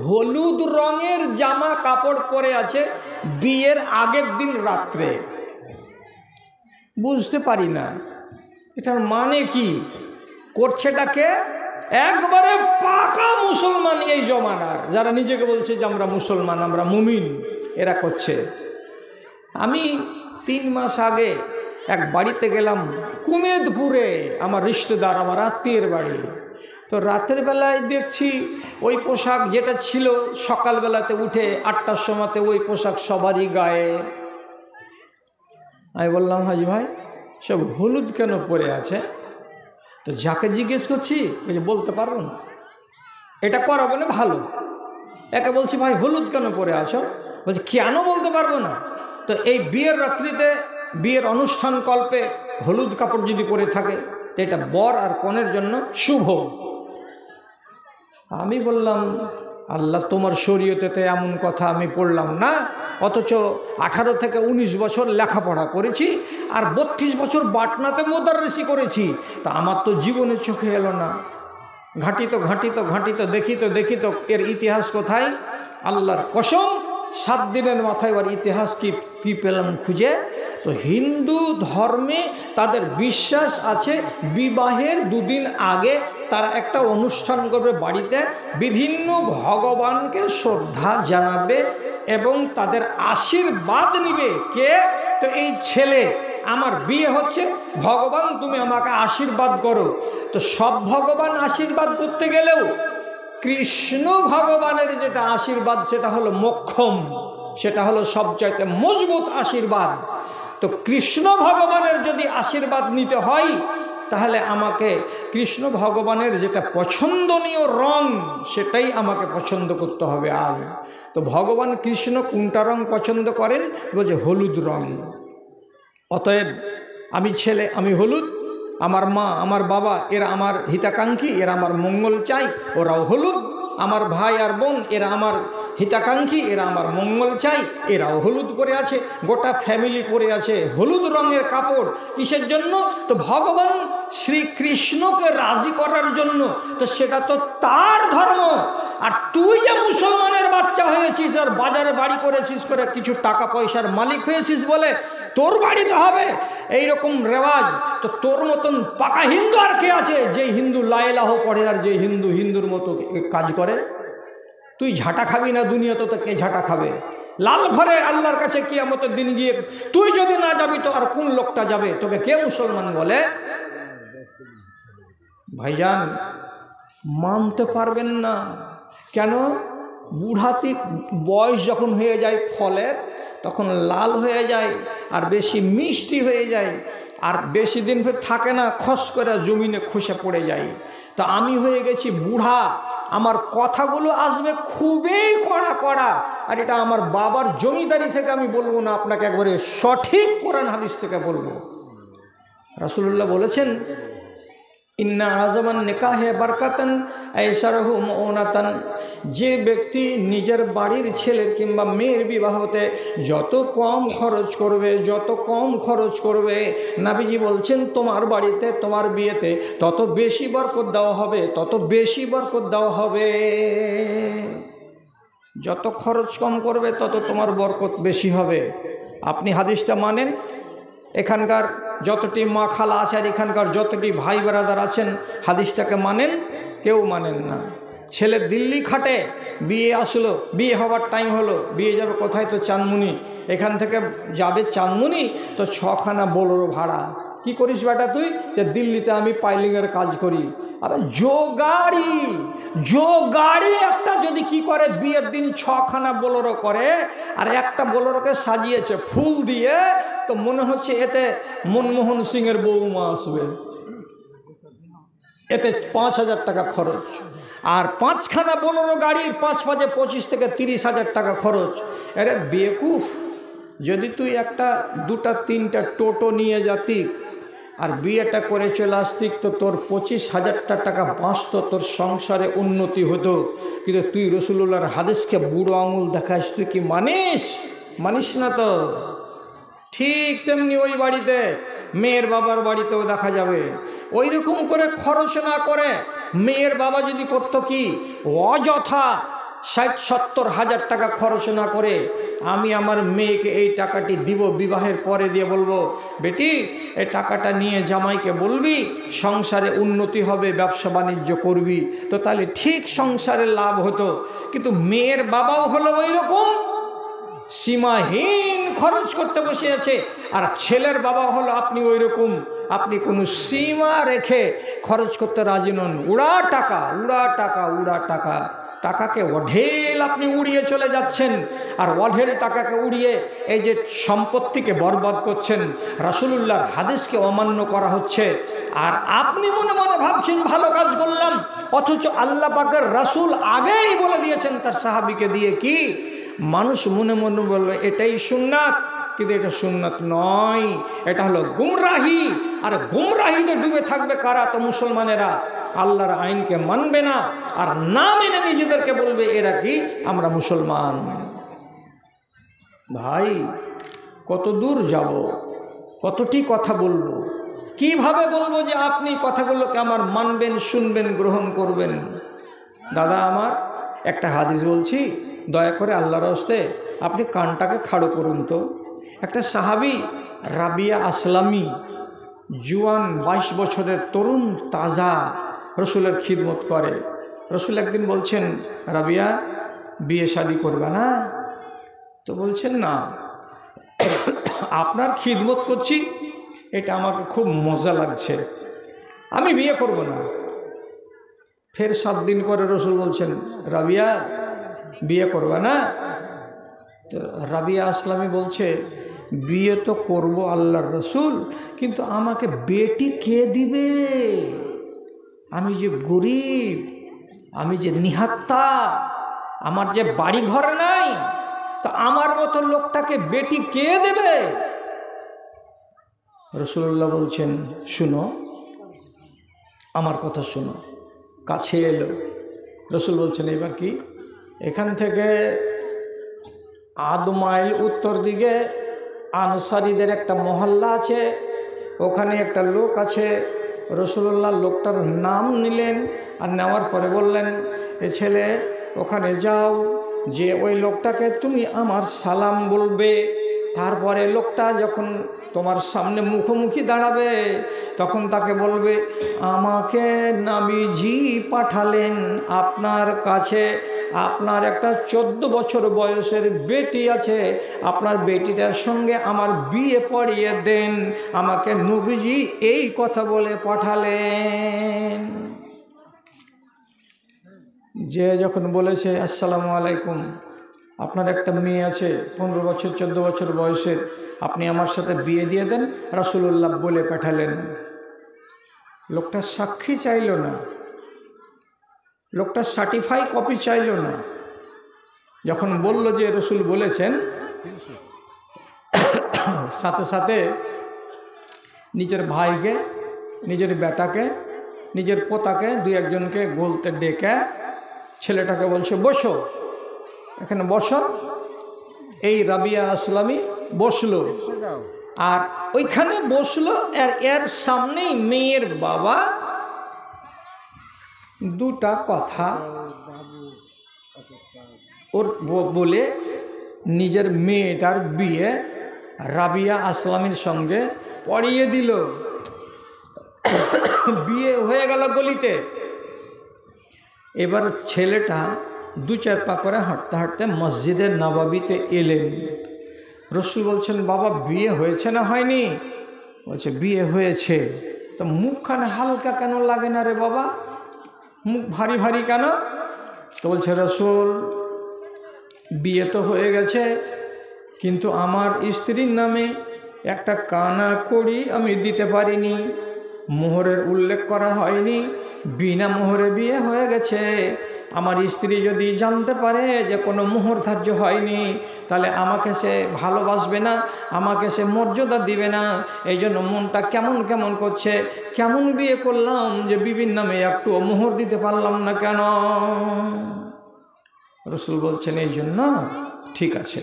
Speaker 1: হলুদ রঙের জামা কাপড় পরে আছে বিয়ের আগের দিন রাত্রে। বুঝতে পারি না এটার মানে কি। করছেটাকে একবারে পাকা মুসলমান এই জমানার, যারা নিজেকে বলছে যে আমরা মুসলমান, আমরা মুমিন, এরা করছে। আমি 3 মাস আগে এক বাড়িতে গেলাম কুমেদপুরে, আমার রিশতেদার, আমার আত্মীয়ের বাড়ি। তো রাতের বেলায় দেখছি ওই পোশাক যেটা ছিল সকালবেলাতে উঠে 8টার সময়তে ওই পোশাক সবারই গায়ে। আমি বললাম হাজি ভাই সব হলুদ কেন পরে আছে? তো যাকে জিজ্ঞেস করছি বলতে পারবো না, এটা করা বলে ভালো। একে বলছি ভাই হলুদ কেন পরে আছো? বলছি কেন বলতে পারবো না। তো এই বিয়ের রাত্রিতে, বিয়ের অনুষ্ঠান কল্পে হলুদ কাপড় যদি পরে থাকে তো এটা বর আর কনের জন্য শুভ। আমি বললাম আল্লাহ তোমার শরীয়তে এমন কথা আমি পড়লাম না, অথচ 18 থেকে 19 বছর লেখাপড়া করেছি আর 32 বছর বাটনাতে মোদাররিসি করেছি, তা আমার তো জীবনের চোখে এলো না। ঘাঁটিত দেখি তো এর ইতিহাস কোথায়? আল্লাহর কসম 7 দিনের মাথায় এবার ইতিহাস কি পেলাম খুঁজে। তো হিন্দু ধর্মে তাদের বিশ্বাস আছে বিবাহের 2 দিন আগে তারা একটা অনুষ্ঠান করবে বাড়িতে, বিভিন্ন ভগবানকে শ্রদ্ধা জানাবে এবং তাদের আশীর্বাদ নিবে। কে? তো এই ছেলে, আমার বিয়ে হচ্ছে, ভগবান তুমি আমাকে আশীর্বাদ করো। তো সব ভগবান আশীর্বাদ করতে গেলেও কৃষ্ণ ভগবানের যেটা আশীর্বাদ সেটা হলো মোক্ষম, সেটা হলো সবচাইতে মজবুত আশীর্বাদ। তো কৃষ্ণ ভগবানের যদি আশীর্বাদ নিতে হয় তাহলে আমাকে কৃষ্ণ ভগবানের যেটা পছন্দনীয় রং সেটাই আমাকে পছন্দ করতে হবে। আজ তো ভগবান কৃষ্ণ কোনটা রং পছন্দ করেন? বলছে হলুদ রং। অতএব আমি ছেলে, আমি হলুদ, আমার মা আমার বাবা এরা আমার হিতাকাঙ্ক্ষী, এরা আমার মঙ্গল চাই, ওরাও হলুদ। আমার ভাই আর বোন এরা আমার হিতাকাঙ্ক্ষী, এরা আমার মঙ্গল চাই, এরাও হলুদ পরে আছে। গোটা ফ্যামিলি পরে আছে হলুদ রঙের কাপড়। কিসের জন্য? তো ভগবান শ্রীকৃষ্ণকে রাজি করার জন্য। তো সেটা তো তার ধর্ম। আর তুই যে মুসলমানের বাচ্চা হয়েছিস আর বাজারে বাড়ি করেছিস করে কিছু টাকা পয়সার মালিক হয়েছিস বলে তোর বাড়িতে হবে এইরকম রেওয়াজ। তো তোর মতন পাকা হিন্দু আর কে আছে যে হিন্দু লা ইলাহা পড়ে আর যে হিন্দু হিন্দুর মতো কাজ করে? তুই ঝাঁটা খাবি না দুনিয়াতে, তো কে ঝাঁটা খাবে? লাল ঘরে আল্লাহর কাছে কিয়ামতের দিন গিয়ে তুই যদি না যাবি তো আর কোন লোকটা যাবে? তোকে কে মুসলমান বলে? ভাইজান মানতে পারবেন না কেন? বুড়াতি বয়স যখন হয়ে যায় ফলের, তখন লাল হয়ে যায় আর বেশি মিষ্টি হয়ে যায়, আর বেশি দিন ফের থাকে না, খস করে জমিনে খসে পড়ে যায়। তা আমি হয়ে গেছি বুড়া, আমার কথাগুলো আসবে খুবই কড়া কড়া। আর এটা আমার বাবার জমিদারি থেকে আমি বলবো না, আপনাকে একবারে সঠিক কোরআন হাদিস থেকে বলবো। রাসূলুল্লাহ বলেছেন, ইন্না আজমান নিকাহে বারকাতান আইসারহু মুনাতান। যে ব্যক্তি নিজের বাড়ির ছেলের কিংবা মেয়ের বিবাহতে যত কম খরচ করবে, নবীজি বলছেন তোমার বাড়িতে তোমার বিয়েতে তত বেশি বরকত দেওয়া হবে, যত খরচ কম করবে তত তোমার বরকত বেশি হবে। আপনি হাদিসটা মানেন? এখানকার যতটি মা খালা আছে আর এখানকার যতটি ভাই ব্রাদার আছেন হাদিসটাকে মানেন? কেউ মানেন না। ছেলে দিল্লি খাটে, বিয়ে আসলো, বিয়ে হওয়ার টাইম হলো, বিয়ে যাবে কোথায়? তো চাঁদমুনি। এখান থেকে যাবে চাঁদমুনি, তো 6খানা বোলেরো ভাড়া। কি করিস বেটা তুই? যে দিল্লিতে আমি পাইলিংয়ের কাজ করি। আরে জো গাড়ি একটা যদি কি করে বিয়ের দিন 6খানা বোলেরো করে, আর একটা বোলেরোকে সাজিয়েছে ফুল দিয়ে, তো মনে হচ্ছে এতে মনমোহন সিংয়ের বৌমা আসবে। এতে 5,000 টাকা খরচ। আর 5খানা বোলেরো গাড়ির 5 25 থেকে 30,000 টাকা খরচ। আরে বেকুফ, যদি তুই একটা 2টা 3টা টোটো নিয়ে যাতি আর বিয়েটা করে চলে আসতি, তো তোর 25,000 টাকা বাঁচত, তোর সংসারে উন্নতি হতো। কিন্তু তুই রাসূলুল্লাহর হাদিসকে বুড়ো আঙুল দেখাস, তুই কি মানিস না তো। ঠিক তেমনি ওই বাড়িতে মেয়ের বাবার বাড়িতেও দেখা যাবে ওই রকম করে খরচ না করে। মেয়ের বাবা যদি করতো কি, অযথা 60-70 হাজার টাকা খরচ না করে, আমি আমার মেয়েকে এই টাকাটি দিব, বিবাহের পরে দিয়ে বলবো, বেটি এই টাকাটা নিয়ে জামাইকে বলবি সংসারে উন্নতি হবে, ব্যবসা বাণিজ্য করবি, তো তাহলে ঠিক সংসারে লাভ হতো। কিন্তু মেয়ের বাবাও হলো ওই রকম, সীমাহীন খরচ করতে বসে আছে। আর ছেলের বাবা হলো আপনি ওই রকম, আপনি কোনো সীমা রেখে খরচ করতে রাজি নন। উড়া টাকা, টাকাকে অঢেল আপনি উড়িয়ে চলে যাচ্ছেন। আর অঢেল টাকাকে উড়িয়ে এই যে সম্পত্তিকে বরবাদ করছেন, রাসূলুল্লাহর হাদিসকে অমান্য করা হচ্ছে। আর আপনি মনে মনে ভাবছেন ভালো কাজ করলাম, অথচ আল্লাহ পাকের রাসূল আগেই বলে দিয়েছেন তার সাহাবীকে দিয়ে, কি মানুষ মনে মনে বলবে এটাই সুন্নাত, কিন্তু এটা সুন্নাত নয়, এটা হলো গুমরাহি। আর গুমরাহিতে ডুবে থাকবে কারা? তো মুসলমানেরা আল্লাহর আইনকে মানবে না, আর না মেনে নিজেদেরকে বলবে এরা কি, আমরা মুসলমান। ভাই কত দূর যাব, কতটি কথা বলবো, কিভাবে বলবো যে আপনি কথাগুলোকে আমার মানবেন, শুনবেন, গ্রহণ করবেন? দাদা আমার একটা হাদিস বলছি, দয়া করে আল্লাহর হস্তে আপনি কানটাকে খাড়ো করুন তো। একটা সাহাবী রাবিয়া আসলামী, জুয়ান 22 বছরের তরুণ তাজা, রসুলের খিদমত করে। রসুল একদিন বলছেন, রাবিয়া বিয়ে শাদী করবে না? তো বলছেন না, আপনার খিদমত করছি এটা আমাকে খুব মজা লাগছে, আমি বিয়ে করব না। ফের 7 দিন পরে রসুল বলছেন, রাবিয়া বিয়ে করবে না? তো রাবিয়া আসলামী বলছে বিয়ে তো করব আল্লাহর রসুল, কিন্তু আমাকে বেটি কে দিবে? আমি যে গরিব, আমি যে নিহাত্তা, আমার যে বাড়ি ঘর নাই, তো আমার মতো লোকটাকে বেটি কে দেবে? রাসূলুল্লাহ বলছেন, শুনো, আমার কথা শোনো। কাছে এলো। রাসূল বলছেন, এবার কি? এখান থেকে 8 মাইল উত্তর দিকে আনসারীদের একটা মহল্লা আছে, ওখানে একটা লোক আছে। রাসূলুল্লাহ লোকটার নাম নিলেন, আর নেওয়ার পরে বললেন, এ ছেলে ওখানে যাও, যে ওই লোকটাকে তুমি আমার সালাম বলবে। তারপরে লোকটা যখন তোমার সামনে মুখোমুখি দাঁড়াবে, তখন তাকে বলবে, আমাকে নবীজি পাঠালেন আপনার কাছে, আপনার একটা 14 বছর বয়সের বেটি আছে, আপনার বেটিটার সঙ্গে আমার বিয়ে পড়িয়ে দেন, আমাকে নবীজি এই কথা বলে পাঠালেন। যে যখন বলেছে, আসসালামু আলাইকুম, আপনার একটা মেয়ে আছে 15 বছর 14 বছর বয়সের, আপনি আমার সাথে বিয়ে দিয়ে দেন, রাসূলুল্লাহ বলে পাঠালেন। লোকটা সাক্ষী চাইল না, লোকটা সার্টিফাই কপি চাইল না। যখন বলল যে রসুল বলেছেন, সাথে সাথে নিজের ভাইকে, নিজের বেটাকে, নিজের পোতাকে 2-1জনকে বলতে ডেকে ছেলেটাকে বলছে, বসো, এখানে বসো। এই রাবিয়া আসলামী বসলো, আর ওইখানে বসলো, আর এর সামনেই মেয়ের বাবা দুটা কথা ওর বলে নিজের মেয়েটার বিয়ে রাবিয়া আসলামীর সঙ্গে পড়িয়ে দিল। বিয়ে হয়ে গেল গলিতে। এবার ছেলেটা 2-4 পা করে হাঁটতে হাঁটতে মসজিদে নববীতে এলেন। রসুল বলছেন, বাবা বিয়ে হয়েছে না হয়নি? বলছে, বিয়ে হয়েছে। তো মুখখানে হালকা কেন লাগে না রে বাবা, মুখ ভারী ভারী কেন? তো বলছে, রসুল বিয়ে তো হয়ে গেছে, কিন্তু আমার স্ত্রীর নামে একটা কানা কড়ি আমি দিতে পারিনি, মোহরের উল্লেখ করা হয়নি, বিনা মোহরে বিয়ে হয়ে গেছে। আমার স্ত্রী যদি জানতে পারে যে কোনো মোহর ধার্য হয়নি, তাহলে আমাকে সে ভালোবাসবে না, আমাকে সে মর্যাদা দিবে না। এই জন্য মনটা কেমন কেমন করছে, কেমন বিয়ে করলাম যে বিবির নামে একটুও মোহর দিতে পারলাম না কেন? রসুল বলছেন, এই জন্য ঠিক আছে।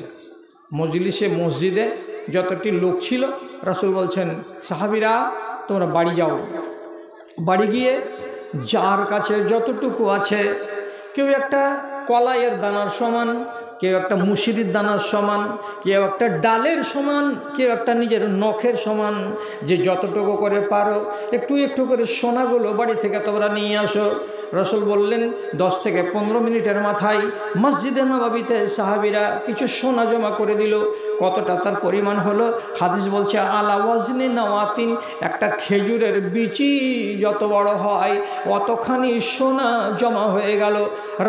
Speaker 1: মসজিদে যতটি লোক ছিল, রসুল বলছেন, সাহাবীরা তোমরা বাড়ি যাও। বাড়ি গিয়ে যার কাছে যতটুকু আছে, কেউ একটা কলাইয়ের দানার সমান, কেউ একটা মুসুরির দানার সমান, কেউ একটা ডালের সমান, কেউ একটা নিজের নখের সমান, যে যতটুকু করে পারো একটু একটু করে সোনাগুলো বাড়ি থেকে তোমরা নিয়ে আসো। রসুল বললেন, 10 থেকে 15 মিনিটের মাথায় মসজিদে নববীতে সাহাবীরা কিছু সোনা জমা করে দিল। কতটা তার পরিমাণ হলো, হাদিস বলছে, আলা ওয়াজনে নাওয়াতিন, একটা খেজুরের বিচি যত বড় হয় অতখানি সোনা জমা হয়ে গেল।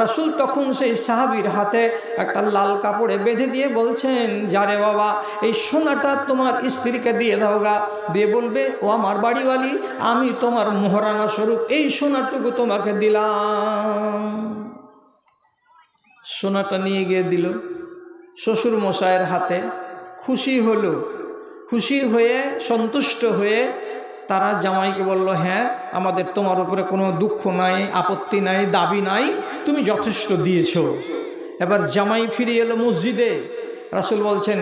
Speaker 1: রসুল তখন সেই সাহাবীর হাতে একটা লাল কাপড়ে বেঁধে দিয়ে বলছেন, যারে বাবা, এই সোনাটা তোমার স্ত্রীকে দিয়ে দাও গা, দিয়ে বলবে, ও আমার বাড়িওয়ালি, আমি তোমার মোহরানা স্বরূপ এই সোনাটুকু তোমাকে দিলাম। সোনাটা নিয়ে গিয়ে দিল শ্বশুর মশাইয়ের হাতে। খুশি হলো, খুশি হয়ে সন্তুষ্ট হয়ে তারা জামাইকে বলল, হ্যাঁ আমাদের তোমার উপরে কোনো দুঃখ নাই, আপত্তি নাই, দাবি নাই, তুমি যথেষ্ট দিয়েছো। এবার জামাই ফিরে এলো মসজিদে। রাসূল বলছেন,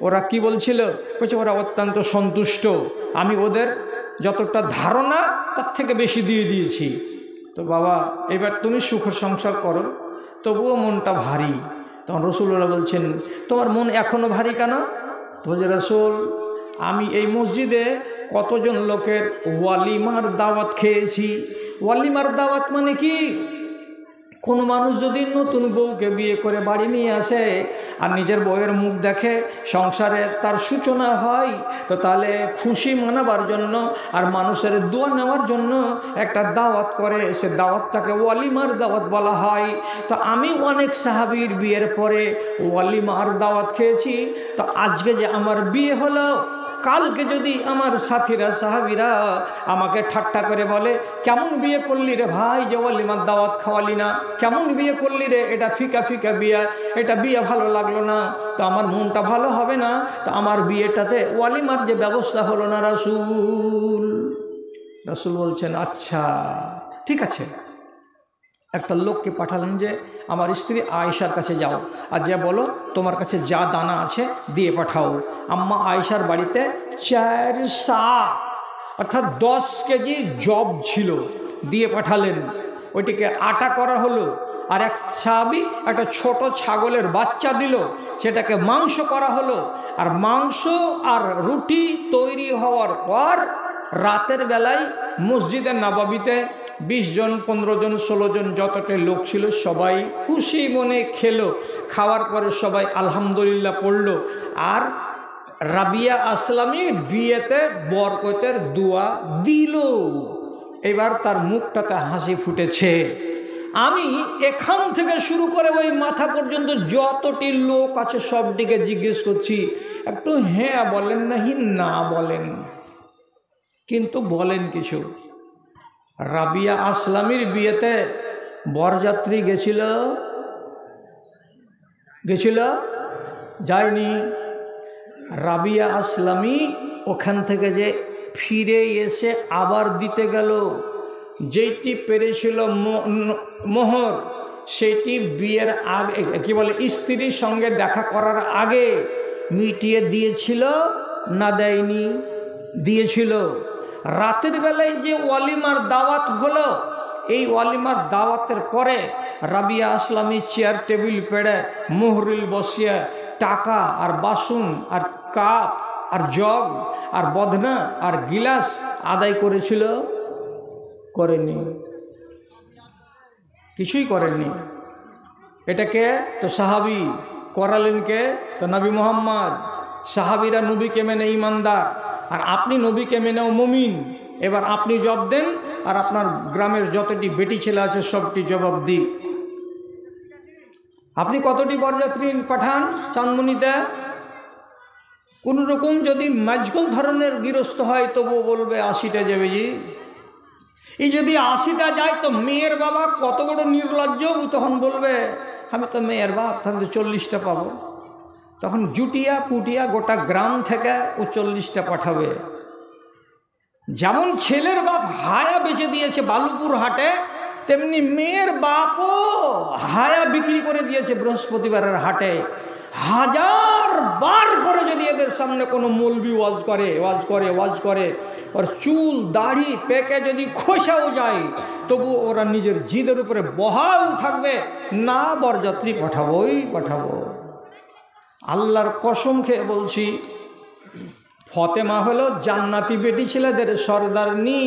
Speaker 1: ওরা কি বলছিল? বলছে, ওরা অত্যন্ত সন্তুষ্ট, আমি ওদের যতটা ধারণা তার থেকে বেশি দিয়ে দিয়েছি। তো বাবা এবার তুমি সুখের সংসার করো। তবুও মনটা ভারী। তখন রাসূলুল্লাহ বলছেন, তোমার মন এখনও ভারী কেন? তো বলছে, রাসূল আমি এই মসজিদে কতজন লোকের ওয়ালিমার দাওয়াত খেয়েছি। ওয়ালিমার দাওয়াত মানে কি? কোনো মানুষ যদি নতুন বউকে বিয়ে করে বাড়ি নিয়ে আসে আর নিজের বউয়ের মুখ দেখে সংসারে তার সূচনা হয়, তো তাহলে খুশি মানাবার জন্য আর মানুষের দোয়া নেওয়ার জন্য একটা দাওয়াত করে, সে দাওয়াতটাকে ওয়ালিমার দাওয়াত বলা হয়। তো আমি অনেক সাহাবীর বিয়ের পরে ওয়ালিমার দাওয়াত খেয়েছি। তো আজকে যে আমার বিয়ে হলো, কালকে যদি আমার সাথীরা সাহাবীরা আমাকে ঠাট্টা করে বলে, কেমন বিয়ে করলি রে ভাই, যে ওয়ালিমার দাওয়াত খাওয়ালি না, কেমন বিয়ে করলি রে, এটা ফিকা ফিকা বিয়ে, এটা বিয়ে ভালো লাগলো না, তো আমার মনটা ভালো হবে না। তো আমার বিয়েটাতে ওয়ালিমার যে ব্যবস্থা হলো না, রাসূল বলছেন আচ্ছা ঠিক আছে। একটা লোককে পাঠালেন যে আমার স্ত্রী আয়েশার কাছে যাও আর যা বলো তোমার কাছে যা দানা আছে দিয়ে পাঠাও। আম্মা আয়েশার বাড়িতে 4 সা অর্থাৎ 10 কেজি জব ছিল, দিয়ে পাঠালেন। ওইটিকে আটা করা হলো, আর এক সাহাবী একটা ছোট ছাগলের বাচ্চা দিল, সেটাকে মাংস করা হলো। আর মাংস আর রুটি তৈরি হওয়ার পর রাতের বেলায় মসজিদে নববীতে 20 জন 15 জন 16 জন যতটা লোক ছিল সবাই খুশি মনে খেলো। খাওয়ার পরে সবাই আলহামদুলিল্লাহ পড়ল। আর রাবিয়া আসলামী বিয়েতে বরকতের দোয়া দিল। এবার তার মুখটাতে হাসি ফুটেছে। আমি এখান থেকে শুরু করে ওই মাথা পর্যন্ত যতটি লোক আছে সবটিকে জিজ্ঞেস করছি, একটু হ্যাঁ বলেন নাকি না বলেন, কিন্তু বলেন কিছু। রাবিয়া আসলামীর বিয়েতে বরযাত্রী গেছিল যায়নি। রাবিয়া আসলামী ওখান থেকে যে ফিরে এসে আবার দিতে গেল, যেটি পেরেছিল মোহর সেটি বিয়ের আগে কি বলে স্ত্রীর সঙ্গে দেখা করার আগে মিটিয়ে দিয়েছিল না দেয়নি? দিয়েছিল। রাতের বেলায় যে ওয়ালিমার দাওয়াত হলো, এই ওয়ালিমার দাওয়াতের পরে রাবিয়া আসলামী চেয়ার টেবিল পেড়ে মোহরিল বসিয়ে টাকা আর বাসন আর কাপ আর জগ আর বদনা আর গিলাস আদায় করেছিল? করেনি, কিছুই করেননি। এটাকে তো সাহাবী করালেন কে? তো নবী মোহাম্মদ। সাহাবীরা নবীকে মেনে ইমানদার, আর আপনি নবীকে মেনেও মুমিন। এবার আপনি জবাব দেন, আর আপনার গ্রামের যতটি বেটি ছেলে আছে সবটি জবাব দিই। আপনি কতটি বরযাত্রী পাঠান চাঁদমণিতে? কোন রকম যদি মাঝগোল ধরনের গৃহস্থ হয় তবুও বলবে 80টা যাবে জি। এই যদি 80টা যায় তো মেয়ের বাবা কত বড় নির্লজ্জ, তখন বলবে আমি তো মেয়ের বাপ, তাহলে তো 40টা পাবো। তখন জুটিয়া পুটিয়া গোটা গ্রাম থেকে ও 40টা পাঠাবে। যেমন ছেলের বাপ হায়া বেচে দিয়েছে বালুপুর হাটে, তেমনি মেয়ের বাপও হায়া বিক্রি করে দিয়েছে বৃহস্পতিবারের হাটে। 1000 বার করে যদি এদের সামনে কোনো মৌলবি ওয়াজ করে ওর চুল দাড়ি পেকে যদি খোসাও যায়, তবু ওরা নিজের জিদের উপরে বহাল থাকবে, না বরযাত্রী পাঠাবো। আল্লাহর কসম খেয়ে বলছি, ফতেমা হলো জান্নাতি বেটি ছেলেদের সরদারনি।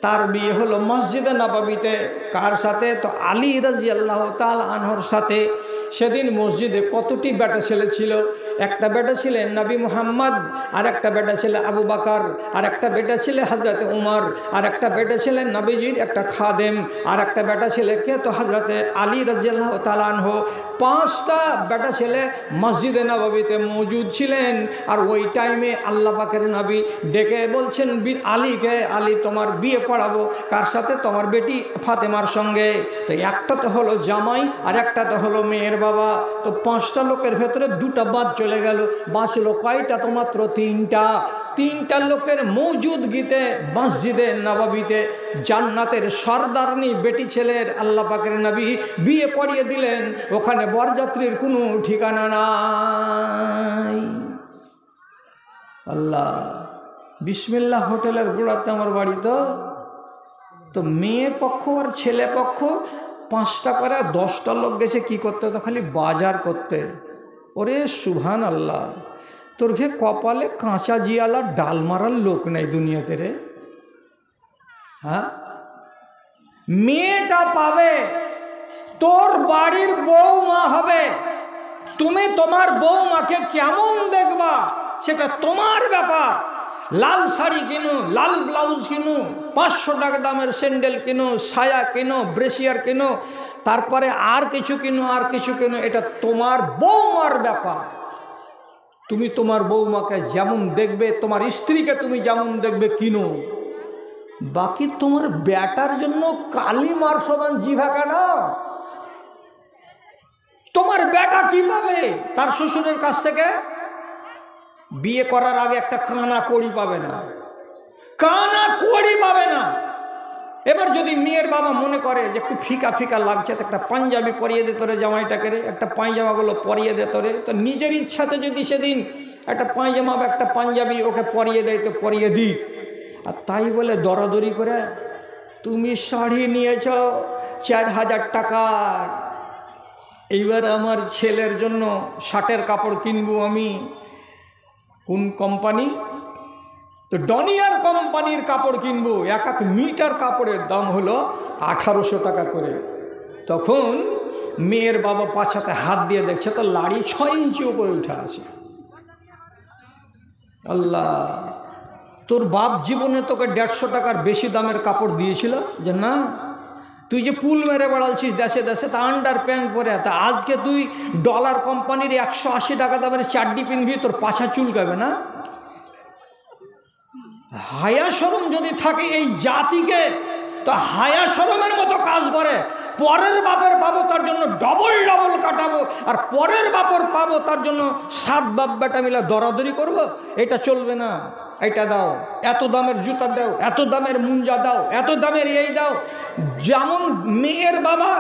Speaker 1: তার বিয়ে হলো মসজিদে নববীতে। কার সাথে? তো আলী রাদিয়াল্লাহু তাআলা আনহুর সাথে। সেদিন মসজিদে কতটি বেটা ছেলে ছিল? একটা বেটা ছিলেন নবী মুহাম্মদ, আর একটা বেটা ছিল আবু বকর, আর একটা বেটা ছিল হযরতে উমর, আর একটা বেটা ছিলেন নবীজির একটা খাদেম, আর একটা বেটা ছেলে কে? তো হযরতে আলী রাদিয়াল্লাহু তাআলা আনহু। 5টা বেটা ছেলে মসজিদে নববীতে মৌজুদ ছিলেন। আর ওই টাইমে আল্লাহ পাকের নবী ডেকে বলছেন আলীকে, আলী তোমার বিয়ে পড়াবো। কার সাথে? তোমার বেটি ফাতেমার সঙ্গে। তো একটা তো হলো জামাই, আর একটা তো হলো মেয়ের বাবা। তো 5টা লোকের ভেতরে 2টা বাদ চলে গেল। বাঁচলো কয়টা? তো মাত্র 3টা লোকের মৌজুদগিতে মসজিদে নববীতে জান্নাতের সরদারনি বেটি ছেলের আল্লাহ পাকের নবী বিয়ে পড়িয়ে দিলেন। ওখানে বরযাত্রীর কোনো ঠিকানা নাই। আল্লাহ, বিসমিল্লাহ হোটেলের গোড়াতে আমার বাড়ি। তো মেয়ে পক্ষ আর ছেলে পক্ষ 5টা করে 10টা লোক গেছে কি করতে? তো খালি বাজার করতে। ওরে সুবহান আল্লাহ, তোর ঘে কপালে কাঁচা জিয়ালা ডাল মারার লোক নেই দুনিয়াতে রে। হ্যাঁ, মেয়েটা পাবে তোর বাড়ির বৌমা হবে, তুমি তোমার বৌমাকে কেমন দেখবা সেটা তোমার ব্যাপার। লাল শাড়ি কিনো, লাল ব্লাউজ কিনো, 500 টাকা দামের স্যান্ডেল কিনো, সায়া কিনো, ব্রেসিয়ার কিনো, তারপরে আর কিছু কিনো, আর কিছু কিনো, এটা তোমার বৌমার ব্যাপার। তুমি তোমার বৌমাকে যেমন দেখবে, তোমার স্ত্রীকে তুমি যেমন দেখবে কিনো। বাকি তোমার বেটার জন্য কালিমার সমান জিভা কেন? তোমার বেটা কি পাবে তার শ্বশুরের কাছ থেকে? বিয়ে করার আগে একটা কানা কড়ি পাবে না, কানা কড়ি পাবে না। এবার যদি মেয়ের বাবা মনে করে যে একটু ফিকা ফিকা লাগছে, তো একটা পাঞ্জাবি পরিয়ে দে তোরে, জামাইটাকে রে একটা পায়জামাগুলো পরিয়ে দে তোরে, তো নিজের ইচ্ছাতে যদি সেদিন একটা পায়জামা বা একটা পাঞ্জাবি ওকে পরিয়ে দেয় তো পরিয়ে দিই। আর তাই বলে দরাদরি করে তুমি শাড়ি নিয়েছ 4000 টাকার, এইবার আমার ছেলের জন্য শার্টের কাপড় কিনবো আমি, কোন কোম্পানি? তো ডনিয়ার কোম্পানির কাপড় কিনবো, 1 মিটার কাপড়ের দাম হলো 1800 টাকা করে। তখন মেয়ের বাবা পাছাতে হাত দিয়ে দেখছে তো লাড়ি 6 ইঞ্চি উপরে উঠে আসে। আল্লাহ, তোর বাপ জীবনে তোকে 150 টাকার বেশি দামের কাপড় দিয়েছিল যে না? তুই যে পুল মেরে বেড়াচ্ছিস দেশে দেশে, তা আন্ডার প্যান্ট পরে, তা আজকে তুই ডলার কোম্পানির 180 টাকা দামের চাড্ডি পিনবি, তোর পাছা চুলকাবে না? হায়া শরম যদি থাকে এই জাতিকে, তো হায়া শরমের মতো কাজ করে। পরের বাপের পাবো তার জন্য ডবল ডবল কাটাবো, আর পরের বাপের পাবো তার জন্য 7 বাপ বেটা মিলে দরাদরি করবো, এটা চলবে না। এটা দাও, এত দামের জুতা দাও, এত দামের মুঞ্জা দাও, এত দামের এই দাও। যেমন মেয়ের বাবা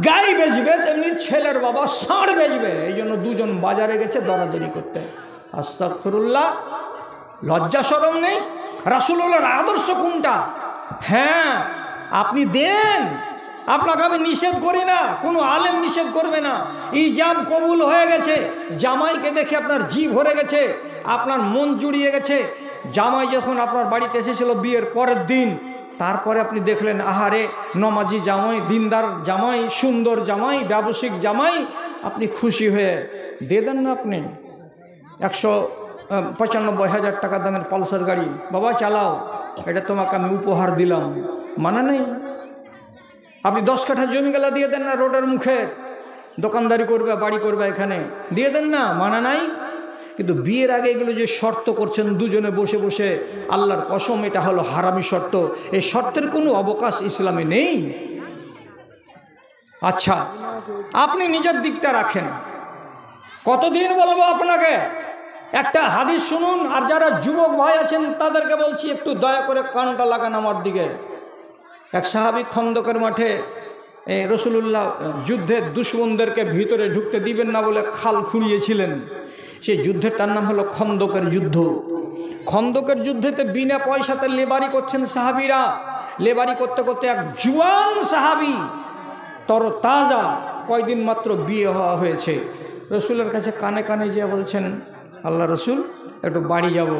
Speaker 1: গাই বেচবে, তেমনি ছেলের বাবা ষাঁড় বেচবে। এই জন্য দুজন বাজারে গেছে দরাদরি করতে। আস্তাগফিরুল্লাহ, লজ্জা শরম নেই? রাসূলুল্লাহর আদর্শ কোনটা? হ্যাঁ, আপনি দেন, আপনাকে আমি নিষেধ করি না, কোনো আলেম নিষেধ করবে না। ইজাব কবুল হয়ে গেছে, জামাইকে দেখে আপনার জি ভরে গেছে, আপনার মন জুড়িয়ে গেছে। জামাই যখন আপনার বাড়িতে এসেছিল বিয়ের পরের দিন, তারপরে আপনি দেখলেন আহারে নমাজি জামাই, দিনদার জামাই, সুন্দর জামাই, ব্যবসায়িক জামাই, আপনি খুশি হয়ে দিয়ে দেন না। আপনি 195,000 টাকা দামের পালসার গাড়ি, বাবা চালাও, এটা তোমাকে আমি উপহার দিলাম, মানা নেই? আপনি 10 কাঠা জমি গেলা দিয়ে দেন না রোডের মুখে, দোকানদারি করবে, বাড়ি করবে, এখানে দিয়ে দেন না, মানা নাই? কিন্তু বিয়ের আগে এগুলো যে শর্ত করছেন দুজনে বসে বসে, আল্লাহর কসম এটা হলো হারামি শর্ত। এই শর্তের কোনো অবকাশ ইসলামে নেই। আচ্ছা, আপনি নিজের দিকটা রাখেন। কতদিন বলবো আপনাকে? একটা হাদিস শুনুন, আর যারা যুবক ভাই আছেন তাদেরকে বলছি একটু দয়া করে কানটা লাগান আমার দিকে। এক সাহাবী খন্দকের মাঠে রাসূলুল্লাহ যুদ্ধের দুশমনদেরকে ভিতরে ঢুকতে দিবেন না বলে খাল খুঁড়িয়েছিলেন। সেই যুদ্ধেরটার নাম হলো খন্দকের যুদ্ধ। খন্দকের যুদ্ধেতে বিনা পয়সাতে লেবারি করছেন সাহাবীরা। লেবারি করতে করতে এক জুয়ান সাহাবী, তরতাজা, কয়দিন মাত্র বিয়ে হওয়া হয়েছে, রসুলের কাছে কানে কানে যেয়ে বলছেন, আল্লাহ রসুল একটু বাড়ি যাব,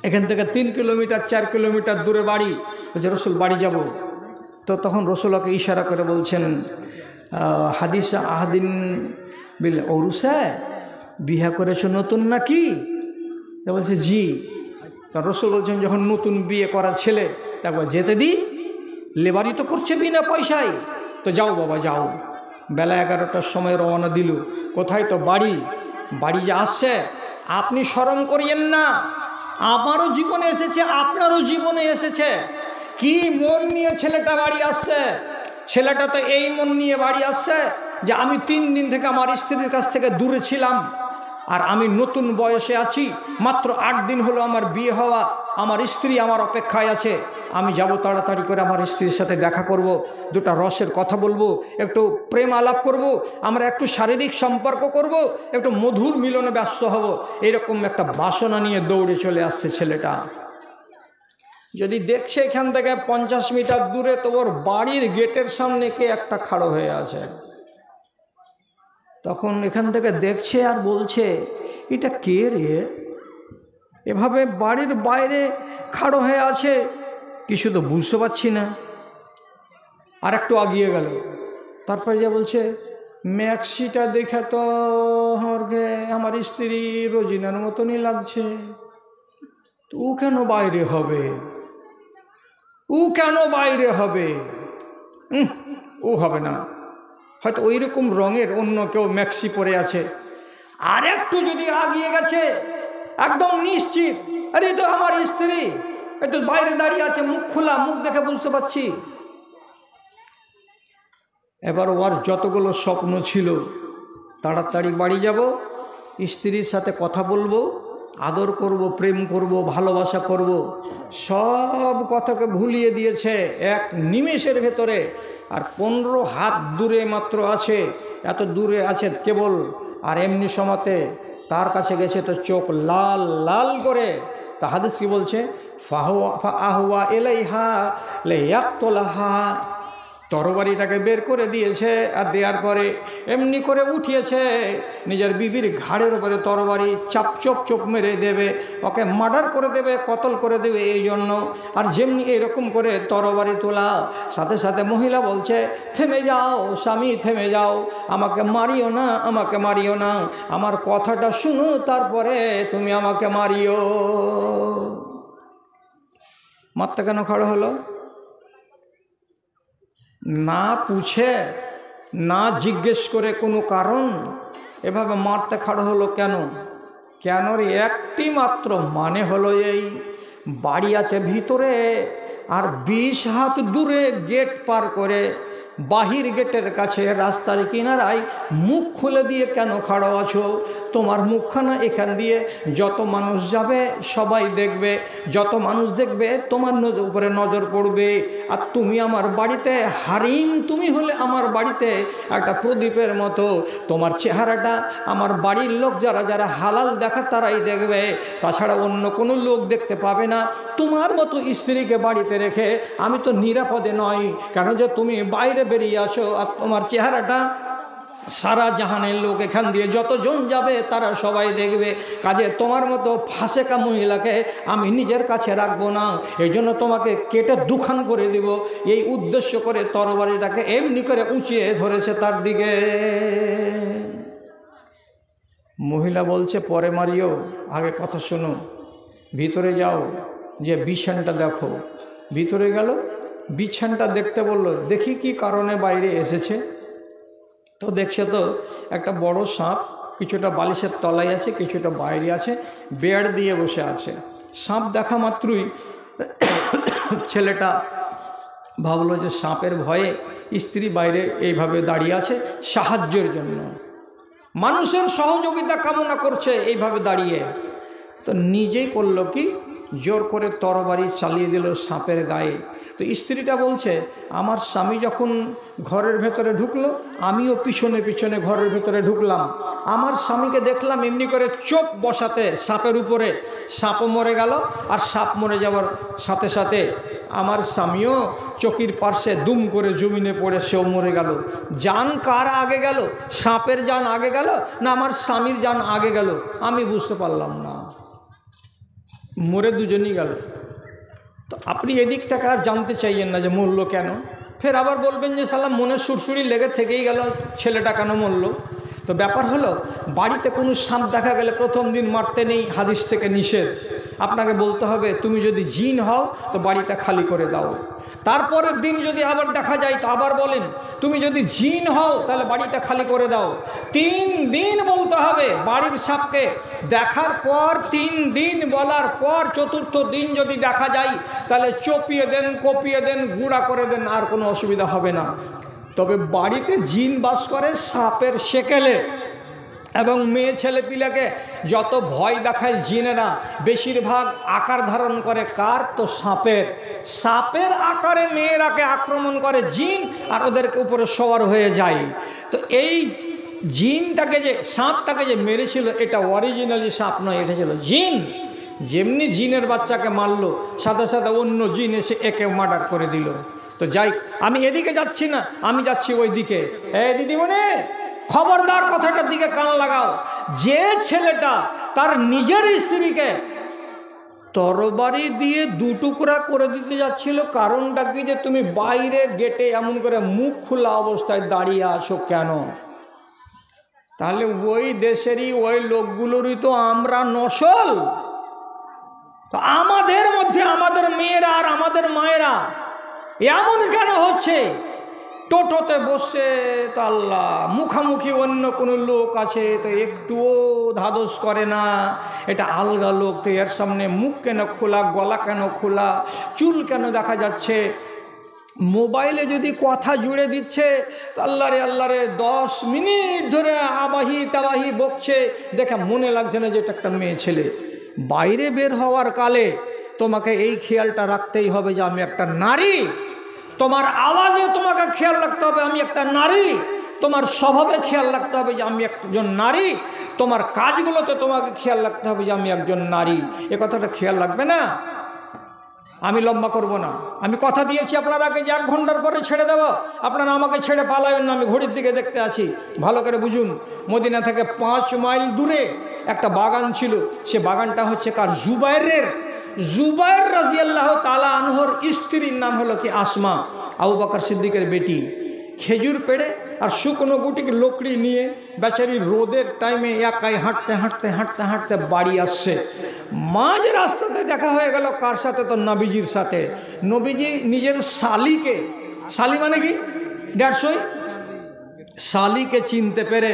Speaker 1: এখান থেকে 3 কিলোমিটার 4 কিলোমিটার দূরে বাড়ি। বলছে রসুল বাড়ি যাব। তো তখন রসুলকে ইশারা করে বলছেন, হাদিস আহাদিন বিল ঔরুসা, বিয়ে করেছো নতুন নাকি? তা বলছে জি। তা রসুল বলছেন, যখন নতুন বিয়ে করা ছেলে তারপর যেতে দিই, লেবারি তো করছে বিনা পয়সায়, তো যাও বাবা যাও। বেলা 11টার সময় রওনা দিল। কোথায়? তো বাড়ি। বাড়ি যে আসছে, আপনি শরম করিয়েন না, আমারও জীবনে এসেছে, আপনারও জীবনে এসেছে। কি মন নিয়ে ছেলেটা বাড়ি আসছে? ছেলেটা তো এই মন নিয়ে বাড়ি আসছে যে আমি 3 দিন থেকে আমার স্ত্রীর কাছ থেকে দূরে ছিলাম, আর আমি নতুন বয়সে আছি, মাত্র 8 দিন হলো আমার বিয়ে হওয়া, আমার স্ত্রী আমার অপেক্ষায় আছে, আমি যাব তাড়াতাড়ি করে আমার স্ত্রীর সাথে দেখা করব, 2টা রসের কথা বলবো, একটু প্রেম আলাপ করব, আমরা একটু শারীরিক সম্পর্ক করব, একটু মধুর মিলনে ব্যস্ত হব। এরকম একটা বাসনা নিয়ে দৌড়ে চলে আসছে ছেলেটা। যদি দেখছে এখান থেকে 50 মিটার দূরে, তো ওর বাড়ির গেটের সামনে কে একটা খাড়ো হয়ে আছে। তখন এখান থেকে দেখছে আর বলছে, এটা কে রে, এভাবে বাড়ির বাইরে খাড়ো হয়ে আছে, কিছু তো বুঝতে পারছি না। আর একটু আগিয়ে গেল, তারপরে যে বলছে ম্যাক্সিটা দেখে তো আমার স্ত্রী রোজিনার মতনই লাগছে, তো ও কেন বাইরে হবে, ও কেন বাইরে হবে? ও হবে না, হয়তো ওই রকম রঙের অন্য কেউ ম্যাক্সি পরে আছে। আর একটু যদি আগিয়ে গেছে, একদম নিশ্চিত, আরে তো আমার স্ত্রী, একটু বাইরে দাঁড়িয়ে আছে, মুখ খোলা, মুখ দেখে বুঝতে পারছি। এবার ওর যতগুলো স্বপ্ন ছিল, তাড়াতাড়ি বাড়ি যাব, স্ত্রীর সাথে কথা বলবো, আদর করব, প্রেম করব, ভালোবাসা করব, সব কথাকে ভুলিয়ে দিয়েছে এক নিমেষের ভেতরে। আর 15 হাত দূরে মাত্র আছে, এত দূরে আছে কেবল। আর এমনি সময়তে তার কাছে গেছে তো চোখ লাল লাল করে। তা হাদিস কি বলছে, আহুয়া এলাইহা লিয়াকতুলাহা, তরবারিটাকে বের করে দিয়েছে। আর দেওয়ার পরে এমনি করে উঠিয়েছে, নিজের বিবির ঘাড়ের উপরে তরবারি চাপ চোপ চোপ মেরে দেবে, ওকে মার্ডার করে দেবে, কতল করে দেবে এই জন্য। আর যেমনি এরকম করে তরবারি তোলা, সাথে সাথে মহিলা বলছে, থেমে যাও স্বামী, থেমে যাও, আমাকে মারিও না, আমাকে মারিও না, আমার কথাটা শুনো, তারপরে তুমি আমাকে মারিও। মারতে কেন খাড়া হলো? না পুছে, না জিজ্ঞেস করে কোনো কারণ এভাবে মারতে খাড়া হলো কেন? কেনর একটি মাত্র মানে হলো এই, বাড়ি আছে ভিতরে, আর 20 হাত দূরে গেট পার করে বাহির গেটের কাছে রাস্তার কিনারায় মুখ খুলে দিয়ে কেন খাড়া আছো? তোমার মুখখানা এখান দিয়ে যত মানুষ যাবে সবাই দেখবে, যত মানুষ দেখবে তোমার উপরে নজর পড়বে। আর তুমি আমার বাড়িতে হারিম, তুমি হলে আমার বাড়িতে একটা প্রদীপের মতো, তোমার চেহারাটা আমার বাড়ির লোক যারা যারা হালাল দেখা তারাই দেখবে, তাছাড়া অন্য কোনো লোক দেখতে পাবে না। তোমার মতো স্ত্রীকে বাড়িতে রেখে আমি তো নিরাপদে নই, কেন যে তুমি বাইরে বেরিয়ে আসো, আর তোমার চেহারাটা সারা জাহানের লোক এখান দিয়ে যতজন যাবে তারা সবাই দেখবে। কাজে তোমার মতো ফাঁসেকা মহিলাকে আমি নিজের কাছে রাখবো না, এই জন্য তোমাকে কেটে দুখান করে দিব। এই উদ্দেশ্য করে তরবারিটাকে এমনি করে উঁচিয়ে ধরেছে তার দিকে। মহিলা বলছে, পরে মারিও, আগে কথা শোনো, ভিতরে যাও, যে বিছানটা দেখো। ভিতরে গেল, বিছানটা দেখতে বলল, দেখি কি কারণে বাইরে এসেছে। তো দেখছে তো একটা বড় সাপ, কিছুটা বালিশের তলায় আছে, কিছুটা বাইরে আছে, বেড় দিয়ে বসে আছে। সাপ দেখা মাত্রই ছেলেটা ভাবলো যে সাপের ভয়ে স্ত্রী বাইরে এইভাবে দাঁড়িয়ে আছে সাহায্যের জন্য, মানুষের সহযোগিতা কামনা করছে এইভাবে দাঁড়িয়ে। তো নিজেই করলো কি, জোর করে তরবারি চালিয়ে দিল সাপের গায়ে। তো স্ত্রীটা বলছে, আমার স্বামী যখন ঘরের ভেতরে ঢুকলো, আমিও পিছনে পিছনে ঘরের ভেতরে ঢুকলাম। আমার স্বামীকে দেখলাম এমনি করে চোখ বসাতে সাপের উপরে, সাপও মরে গেল। আর সাপ মরে যাওয়ার সাথে সাথে আমার স্বামীও চকির পার্শ্বে দুম করে জমিনে পড়ে সেও মরে গেল। জান কার আগে গেল? সাপের জান আগে গেল না আমার স্বামীর জান আগে গেল? আমি বুঝতে পারলাম না, মরে দুজনই গেল। তো আপনি এদিকটাকে আর জানতে চাইয়েন না যে মরল কেন, ফের আবার বলবেন যে সালাম মনের সুরসুরি লেগে থেকেই গেল, ছেলেটা কেন মরল। তো ব্যাপার হলো, বাড়িতে কোনো সাপ দেখা গেলে প্রথম দিন মারতে নেই, হাদিস থেকে নিষেধ। আপনাকে বলতে হবে, তুমি যদি জিন হও তো বাড়িটা খালি করে দাও। তারপরের দিন যদি আবার দেখা যায় তো আবার বলেন, তুমি যদি জিন হও তাহলে বাড়িটা খালি করে দাও। 3 দিন বলতে হবে বাড়ির সাপকে। দেখার পর 3 দিন বলার পর চতুর্থ দিন যদি দেখা যায় তাহলে চপিয়ে দেন, কপিয়ে দেন, গুঁড়া করে দেন, আর কোনো অসুবিধা হবে না। তবে বাড়িতে জিন বাস করে সাপের সেকেলে। এবং মেয়ে ছেলে পিলাকে যত ভয় দেখায় জিনেরা, বেশিরভাগ আকার ধারণ করে কার? তো সাপের। সাপের আকারে মেয়েরাকে আক্রমণ করে জিন, আর ওদেরকে উপরে সওয়ার হয়ে যায়। তো এই জিনটাকে যে সাপটাকে যে মেরেছিল, এটা অরিজিনালি সাপ নয়, এটা ছিল জিন। যেমনি জিনের বাচ্চাকে মারলো, সাথে সাথে অন্য জিন এসে একে মার্ডার করে দিল। তো যাই, আমি এদিকে যাচ্ছি না, আমি যাচ্ছি ওই দিকে। দিদিমণি, খবরদার কথাটার দিকে কান লাগাও। যে ছেলেটা তার নিজের স্ত্রীকে তরবারি দিয়ে দুটুকরা করে দিতে যাচ্ছিল। কারণটা কি যে তুমি বাইরে গেটে এমন করে মুখ খোলা অবস্থায় দাঁড়িয়ে আছো কেন? তাহলে ওই দেশেরই ওই লোকগুলোরই তো আমরা নসল। তো আমাদের মধ্যে আমাদের মেয়েরা আর আমাদের মায়েরা এমন কেন হচ্ছে? টোটোতে বসে তো আল্লাহ, মুখামুখি অন্য কোনো লোক আছে তো একটুও ধাদস করে না, এটা আলগা লোক, তো এর সামনে মুখ কেন খোলা, গলা কেন খোলা, চুল কেন দেখা যাচ্ছে? মোবাইলে যদি কথা জুড়ে দিচ্ছে তো আল্লাহ রে 10 মিনিট ধরে আবাহি তাবাহি বকছে, দেখে মনে লাগছে না যে এটা একটা মেয়ে ছেলে। বাইরে বের হওয়ার কালে তোমাকে এই খেয়ালটা রাখতেই হবে যে আমি একটা নারী। তোমার আওয়াজে তোমাকে খেয়াল রাখতে হবে আমি একটা নারী। তোমার স্বভাবে খেয়াল রাখতে হবে যে আমি একজন নারী। তোমার কাজগুলোতে তোমাকে খেয়াল রাখতে হবে যে আমি একজন নারী। এ কথাটা খেয়াল রাখবে না? আমি লম্বা করব না, আমি কথা দিয়েছি আপনার আগে যে 1 ঘন্টার পরে ছেড়ে দেব। আপনারা আমাকে ছেড়ে পালাবেন না, আমি ঘড়ির দিকে দেখতে আছি। ভালো করে বুঝুন, মদিনা থেকে 5 মাইল দূরে একটা বাগান ছিল। সে বাগানটা হচ্ছে কার? জুবাইর রাদিয়াল্লাহু তাআলা আনহুর স্ত্রীর নাম হলো কি? আসমা, আবু বকর সিদ্দিকের বেটি। খেজুর পেড়ে আর শুকনো গুটিকে লকড়ি নিয়ে বেচারি রোদের টাইমে একাই হাঁটতে হাঁটতে হাঁটতে হাঁটতে বাড়ি আসছে। মাঝ রাস্তাতে দেখা হয়ে গেল কার সাথে? তো নবীজির সাথে। নবীজি নিজের শালিকে, শালি মানে কি? 150 শালিকে চিনতে পেরে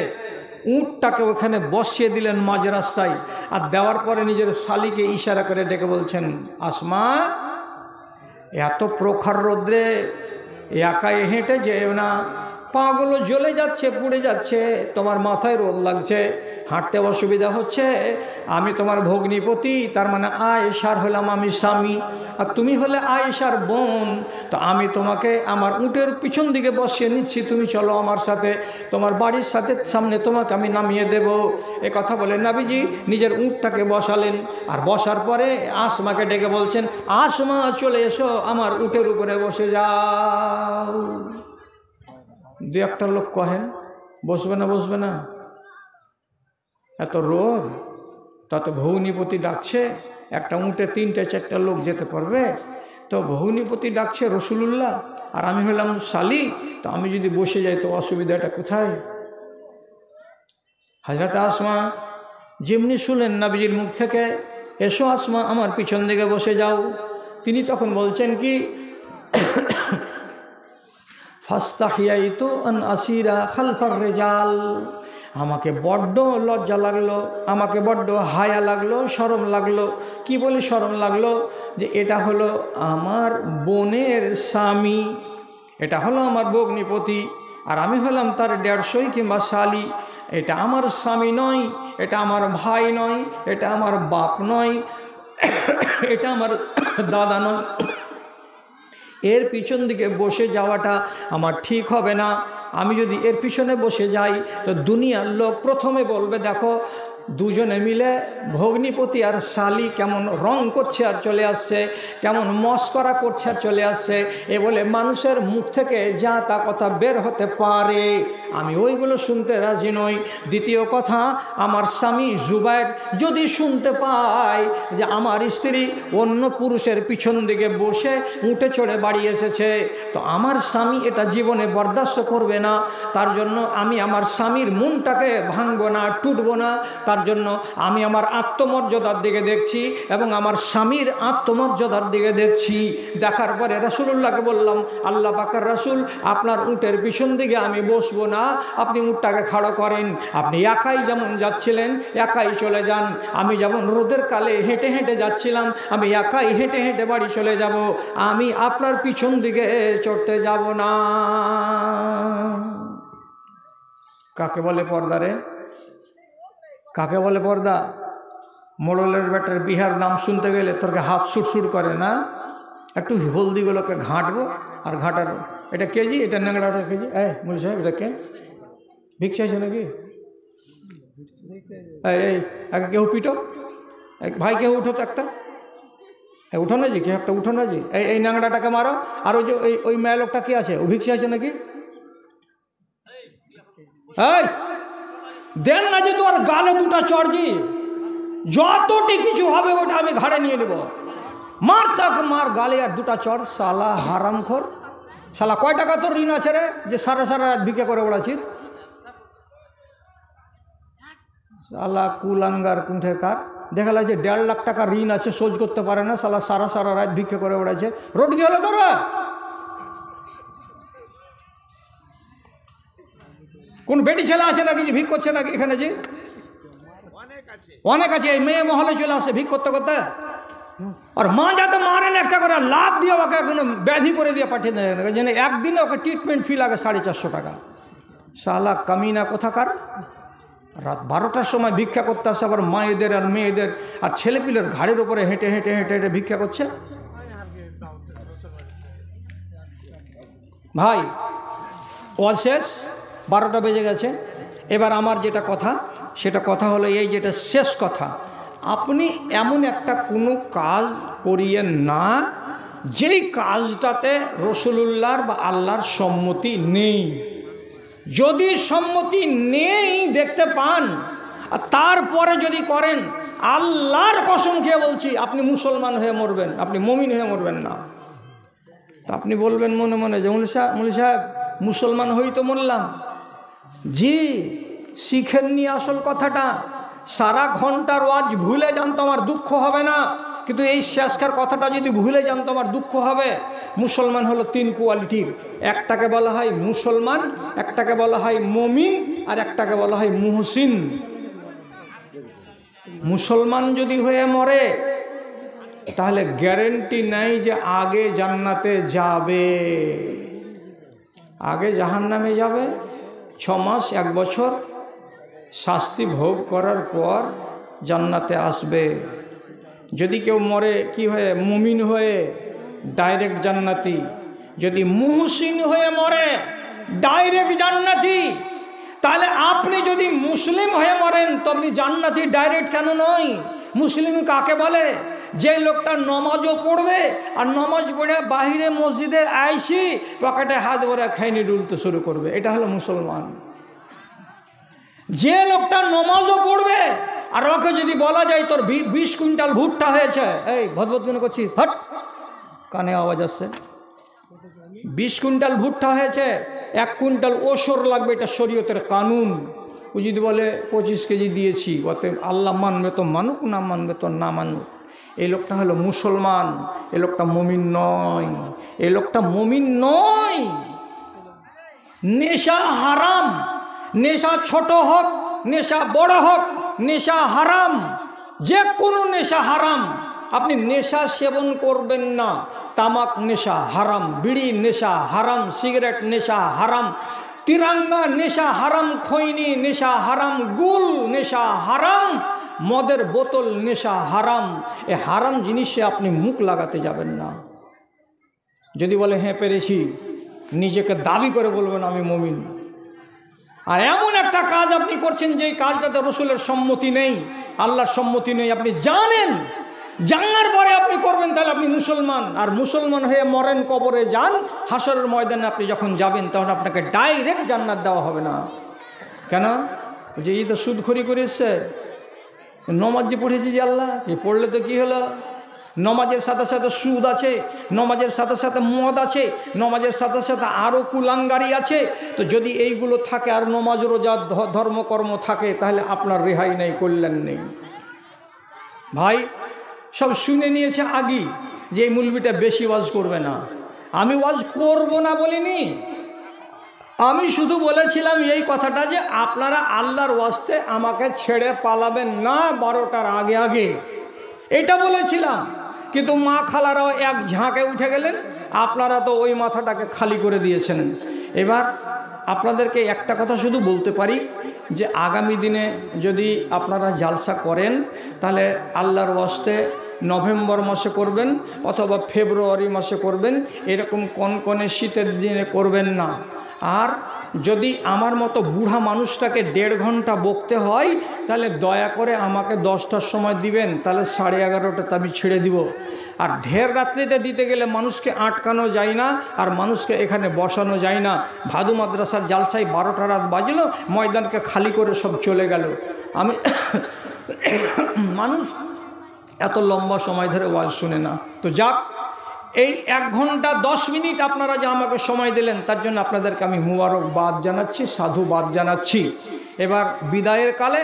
Speaker 1: উটটাকে ওখানে বসিয়ে দিলেন মাঝ রাস্তায়। আর দেওয়ার পরে নিজের শালিকে ইশারা করে ডেকে বলছেন, আসমা, এত প্রখর রোদ্রে একাই হেঁটে যেও না, পাগুলো জ্বলে যাচ্ছে, পুড়ে যাচ্ছে, তোমার মাথায় রোদ লাগছে, হাঁটতে অসুবিধা হচ্ছে। আমি তোমার ভগ্নিপতি, তার মানে আয়েশার হলাম আমি স্বামী, আর তুমি হলে আয়েশার বোন। তো আমি তোমাকে আমার উটের পিছন দিকে বসিয়ে নিচ্ছি, তুমি চলো আমার সাথে, তোমার বাড়ির সামনে তোমাকে আমি নামিয়ে দেব। এ কথা বলে নবীজি নিজের উটটাকে বসালেন। আর বসার পরে আসমাকে ডেকে বলছেন, আসমা চলে এসো, আমার উটের উপরে বসে যাও। 2-1টা লোক কহেন বসবে না, বসবে না? এত রোদ, তত ভগ্নিপতি ডাকছে, একটা উঁটে 3-4টা লোক যেতে পারবে? তো ভগ্নিপতি ডাকছে রসুলুল্লাহ, আর আমি হলাম শালি, তো আমি যদি বসে যাই তো অসুবিধাটা কোথায়? হযরত আসমা যেমনি শুনলেন নবীজির মুখ থেকে, এসো আসমা আমার পিছন দিকে বসে যাও, তিনি তখন বলছেন কি, ফাস্তাহিয়াইতু আন আসিরা খালফার রিজাল। আমাকে বড্ড লজ্জা লাগলো, আমাকে বড্ড হায়া লাগলো, শরম লাগলো। কি বলে শরম লাগলো? যে এটা হলো আমার বোনের স্বামী, এটা হলো আমার ভগ্নিপতি, আর আমি হলাম তার 150 কিংবা শালি। এটা আমার স্বামী নয়, এটা আমার ভাই নয়, এটা আমার বাপ নয়, এটা আমার দাদা নয়। এর পিছন দিকে বসে যাওয়াটা আমার ঠিক হবে না। আমি যদি এর পিছনে বসে যাই তো দুনিয়ার লোক প্রথমে বলবে, দেখো দুজনে মিলে ভগ্নিপতি আর শালি কেমন রং করছে আর চলে আসছে, কেমন মস্করা করছে আর চলে আসছে। এ বলে মানুষের মুখ থেকে যা তা কথা বের হতে পারে, আমি ওইগুলো শুনতে রাজি নই। দ্বিতীয় কথা, আমার স্বামী জুবাইর যদি শুনতে পায় যে আমার স্ত্রী অন্য পুরুষের পিছন দিকে বসে উঠে চড়ে বাড়ি এসেছে, তো আমার স্বামী এটা জীবনে বরদাস্ত করবে না। তার জন্য আমি আমার স্বামীর মনটাকে ভাঙবো না, টুটবো না। তার জন্য আমি আমার আত্মমর্যাদার দিকে দেখছি এবং আমার স্বামীর আত্মমর্যাদার দিকে দেখছি। দেখার পরে রাসূলুল্লাহকে বললাম, আল্লাহ পাকের রাসূল, আপনার উটের পিছন দিকে আমি বসবো না, আপনি উটটাকে খাড়ো করেন। আপনি একাই যেমন যাচ্ছিলেন একাই চলে যান, আমি যেমন রোদের কালে হেঁটে হেঁটে যাচ্ছিলাম, আমি একাই হেঁটে হেঁটে বাড়ি চলে যাব, আমি আপনার পিছন দিকে চড়তে যাব না। কাকে বলে পর্দা রে? কাকে বলে পর্দা? মোড়লের বেটার বিহার নাম শুনতে গেলে তোরকে হাত সুটসুট করে না? একটু হলদিগুলোকে ঘাঁটবো আর ঘাঁটারো। এটা কেজি, এটা ন্যাংড়াটা কেজি। মুল সাহেব, এটা কে ভিক্ষা আছে নাকি? এই আগে কেউ পিটো, ভাই কেউ উঠো তো একটা, উঠো না জি, কেউ একটা উঠো না জি। এই ন্যাংড়াটাকে মারো। আর ওই যে ওই মেয়ে লোকটা কি আছে, ও ভিক্ষা আছে নাকি? এই দেন না যে তোর গালে 2টা চড় জি। যতটি কিছু হবে ওটা আমি ঘাড়ে নিয়ে নেব। মার তাক মার, গালে আর দুটা চড়, শালা হারামখোর, শালা কয় টাকা তোর ঋণ আছে রে যে সারা সারা রাত ভিক্ষা করে বেড়াচ্ছিস? শালা কুলাঙ্গার কুণ্ঠেকার, দেখা যাচ্ছে 1.5 লাখ টাকা ঋণ আছে, শোধ করতে পারে না, শালা সারা সারা রাত ভিক্ষা করে বেড়াচ্ছে। রোড কি হলো তোর? কোন বেটি ছেলে আছে নাকি যে ভিক করছে নাকি এখানে? যে অনেক আছে, এই মেয়ে মহলে চলে আসে ভিক করতে করতে। আর মা যাতে মারেন একটা করে লাভ দিয়ে ওকে কোনো ব্যাধি করে দিয়ে পাঠিয়ে দেয়, যেন একদিনে ওকে ট্রিটমেন্ট ফি লাগে 450 টাকা। শালা কামিনা কোথাকার, রাত 12টার সময় ভিক্ষা করতে আসে, আবার মায়েদের আর মেয়েদের আর ছেলেপিলের ঘাড়ের উপরে হেঁটে হেঁটে হেঁটে হেঁটে ভিক্ষা করছে। ভাই ওয়াজ শেষ, 12টা বেজে গেছে। এবার আমার যেটা কথা, সেটা কথা হলো এই, যেটা শেষ কথা, আপনি এমন একটা কোনো কাজ করিয়েন না যেই কাজটাতে রসুলুল্লাহর বা আল্লাহর সম্মতি নেই। যদি সম্মতি নেই দেখতে পান আর তারপরে যদি করেন, আল্লাহর কসম খেয়ে বলছি আপনি মুসলমান হয়ে মরবেন, আপনি মুমিন হয়ে মরবেন না। তা আপনি বলবেন মনে মনে যে মৌলভী সাহেব মুসলমান হই তো মরলাম। জি, শিখেননি আসল কথাটা। সারা ঘন্টার ওয়াজ ভুলে যান তো আমার দুঃখ হবে না, কিন্তু এই শেষকার কথাটা যদি ভুলে যান তো আমার দুঃখ হবে। মুসলমান হলো 3 কোয়ালিটির, একটাকে বলা হয় মুসলমান, একটাকে বলা হয় মুমিন, আর একটাকে বলা হয় মুহসিন। মুসলমান যদি হয়ে মরে তাহলে গ্যারেন্টি নাই যে আগে জান্নাতে যাবে, আগে জাহান্নামে যাবে। 6 মাস 1 বছর শাস্তি ভোগ করার পর জান্নাতে আসবে। যদি কেউ মরে কি হয়ে, মুমিন হয়ে, ডাইরেক্ট জান্নাতি। যদি মুহসিন হয়ে মরে, ডাইরেক্ট জান্নাতি। তাহলে আপনি যদি মুসলিম হয়ে মরেন তো আপনি জান্নাতি ডাইরেক্ট কেন নয়? মুসলিম কাকে বলে? যে লোকটা নমাজও পড়বে আর নমাজ পড়ে বাহিরে মসজিদে আইসি পকেটে হাত ভরে খাইনি ডুলতে শুরু করবে, এটা হলো মুসলমান। যে লোকটা নমাজও পড়বে আর ওকে যদি বলা যায় তোর 20 কুইন্টাল ভুট্টা হয়েছে, এই ভদভদ কেন করছি, হট, কানে আওয়াজ আসছে, 20 কুইন্টাল ভুট্টা হয়েছে, 1 কুইন্টাল ওসর লাগবে, এটা শরীয়তের কানুন। ও যদি বলে 25 কেজি দিয়েছি, ওতে আল্লাহ মানবে তো মানুক, না মানবে তো না মানুক। এই লোকটা হলো মুসলমান, এই লোকটা মুমিন নয়, এই লোকটা মুমিন নয়। নেশা হারাম, নেশা ছোট হোক, নেশা বড় হোক, নেশা হারাম, যে কোনো নেশা হারাম। আপনি নেশা সেবন করবেন না। তামাক নেশা হারাম, বিড়ি নেশা হারাম, সিগারেট নেশা হারাম, তিরাঙ্গা নেশা হারাম, খৈনি নেশা হারাম, গুল নেশা হারাম, মদের বোতল নেশা হারাম। এ হারাম জিনিসে আপনি মুখ লাগাতে যাবেন না। যদি বলে হ্যাঁ পেরেছি, নিজেকে দাবি করে বলবেন আমি মুমিন। আর এমন একটা কাজ আপনি করছেন যেই কাজটাতে রসুলের সম্মতি নেই, আল্লাহর সম্মতি নেই, আপনি জানেন, জানার পরে আপনি করবেন, তাহলে আপনি মুসলমান। আর মুসলমান হয়ে মরেন, কবরে যান, হাসরের ময়দানে আপনি যখন যাবেন তখন আপনাকে ডাইরেক্ট জান্নাত দেওয়া হবে না। কেন? যে এই তো সুদখড়ি করে এসছে, নমাজ যে পড়েছি যে আল্লাহ, এ পড়লে তো কি হলো? নমাজের সাথে সাথে সুদ আছে, নমাজের সাথে সাথে মদ আছে, নমাজের সাথে সাথে আরও কুলাঙ্গারি আছে। তো যদি এইগুলো থাকে আর নমাজ রোজা ধর্মকর্ম থাকে, তাহলে আপনার রেহাই নেই, কল্যাণ নেই। ভাই সব শুনে নিয়েছে আগেই যে এই মুলবিটা বেশি ওয়াজ করবে না। আমি ওয়াজ করব না বলিনি, আমি শুধু বলেছিলাম এই কথাটা যে আপনারা আল্লাহর ওয়াস্তে আমাকে ছেড়ে পালাবেন না 12টার আগে আগে, এটা বলেছিলাম। কিন্তু মা খালারাও এক ঝাঁকে উঠে গেলেন, আপনারা তো ওই মাথাটাকে খালি করে দিয়েছেন। এবার আপনাদেরকে একটা কথা শুধু বলতে পারি যে আগামী দিনে যদি আপনারা জালসা করেন তাহলে আল্লাহর ওয়াস্তে নভেম্বর মাসে করবেন অথবা ফেব্রুয়ারি মাসে করবেন, এরকম কনকনে শীতের দিনে করবেন না। আর যদি আমার মতো বুড়া মানুষটাকে 1.5 ঘন্টা বকতে হয় তাহলে দয়া করে আমাকে 10টার সময় দিবেন, তাহলে 11:30টাতে আমি ছেড়ে দিব। আর ঢের রাত্রিতে দিতে গেলে মানুষকে আটকানো যায় না, আর মানুষকে এখানে বসানো যায় না। ভাদু মাদ্রাসার জালসায় 12টা রাত বাজলো, ময়দানকে খালি করে সব চলে গেল। আমি মানুষ এত লম্বা সময় ধরে ওয়াজ শুনে না। তো যাক, এই 1 ঘন্টা 10 মিনিট আপনারা যে আমাকে সময় দিলেন তার জন্য আপনাদেরকে আমি মুবারকবাদ জানাচ্ছি, সাধুবাদ জানাচ্ছি। এবার বিদায়ের কালে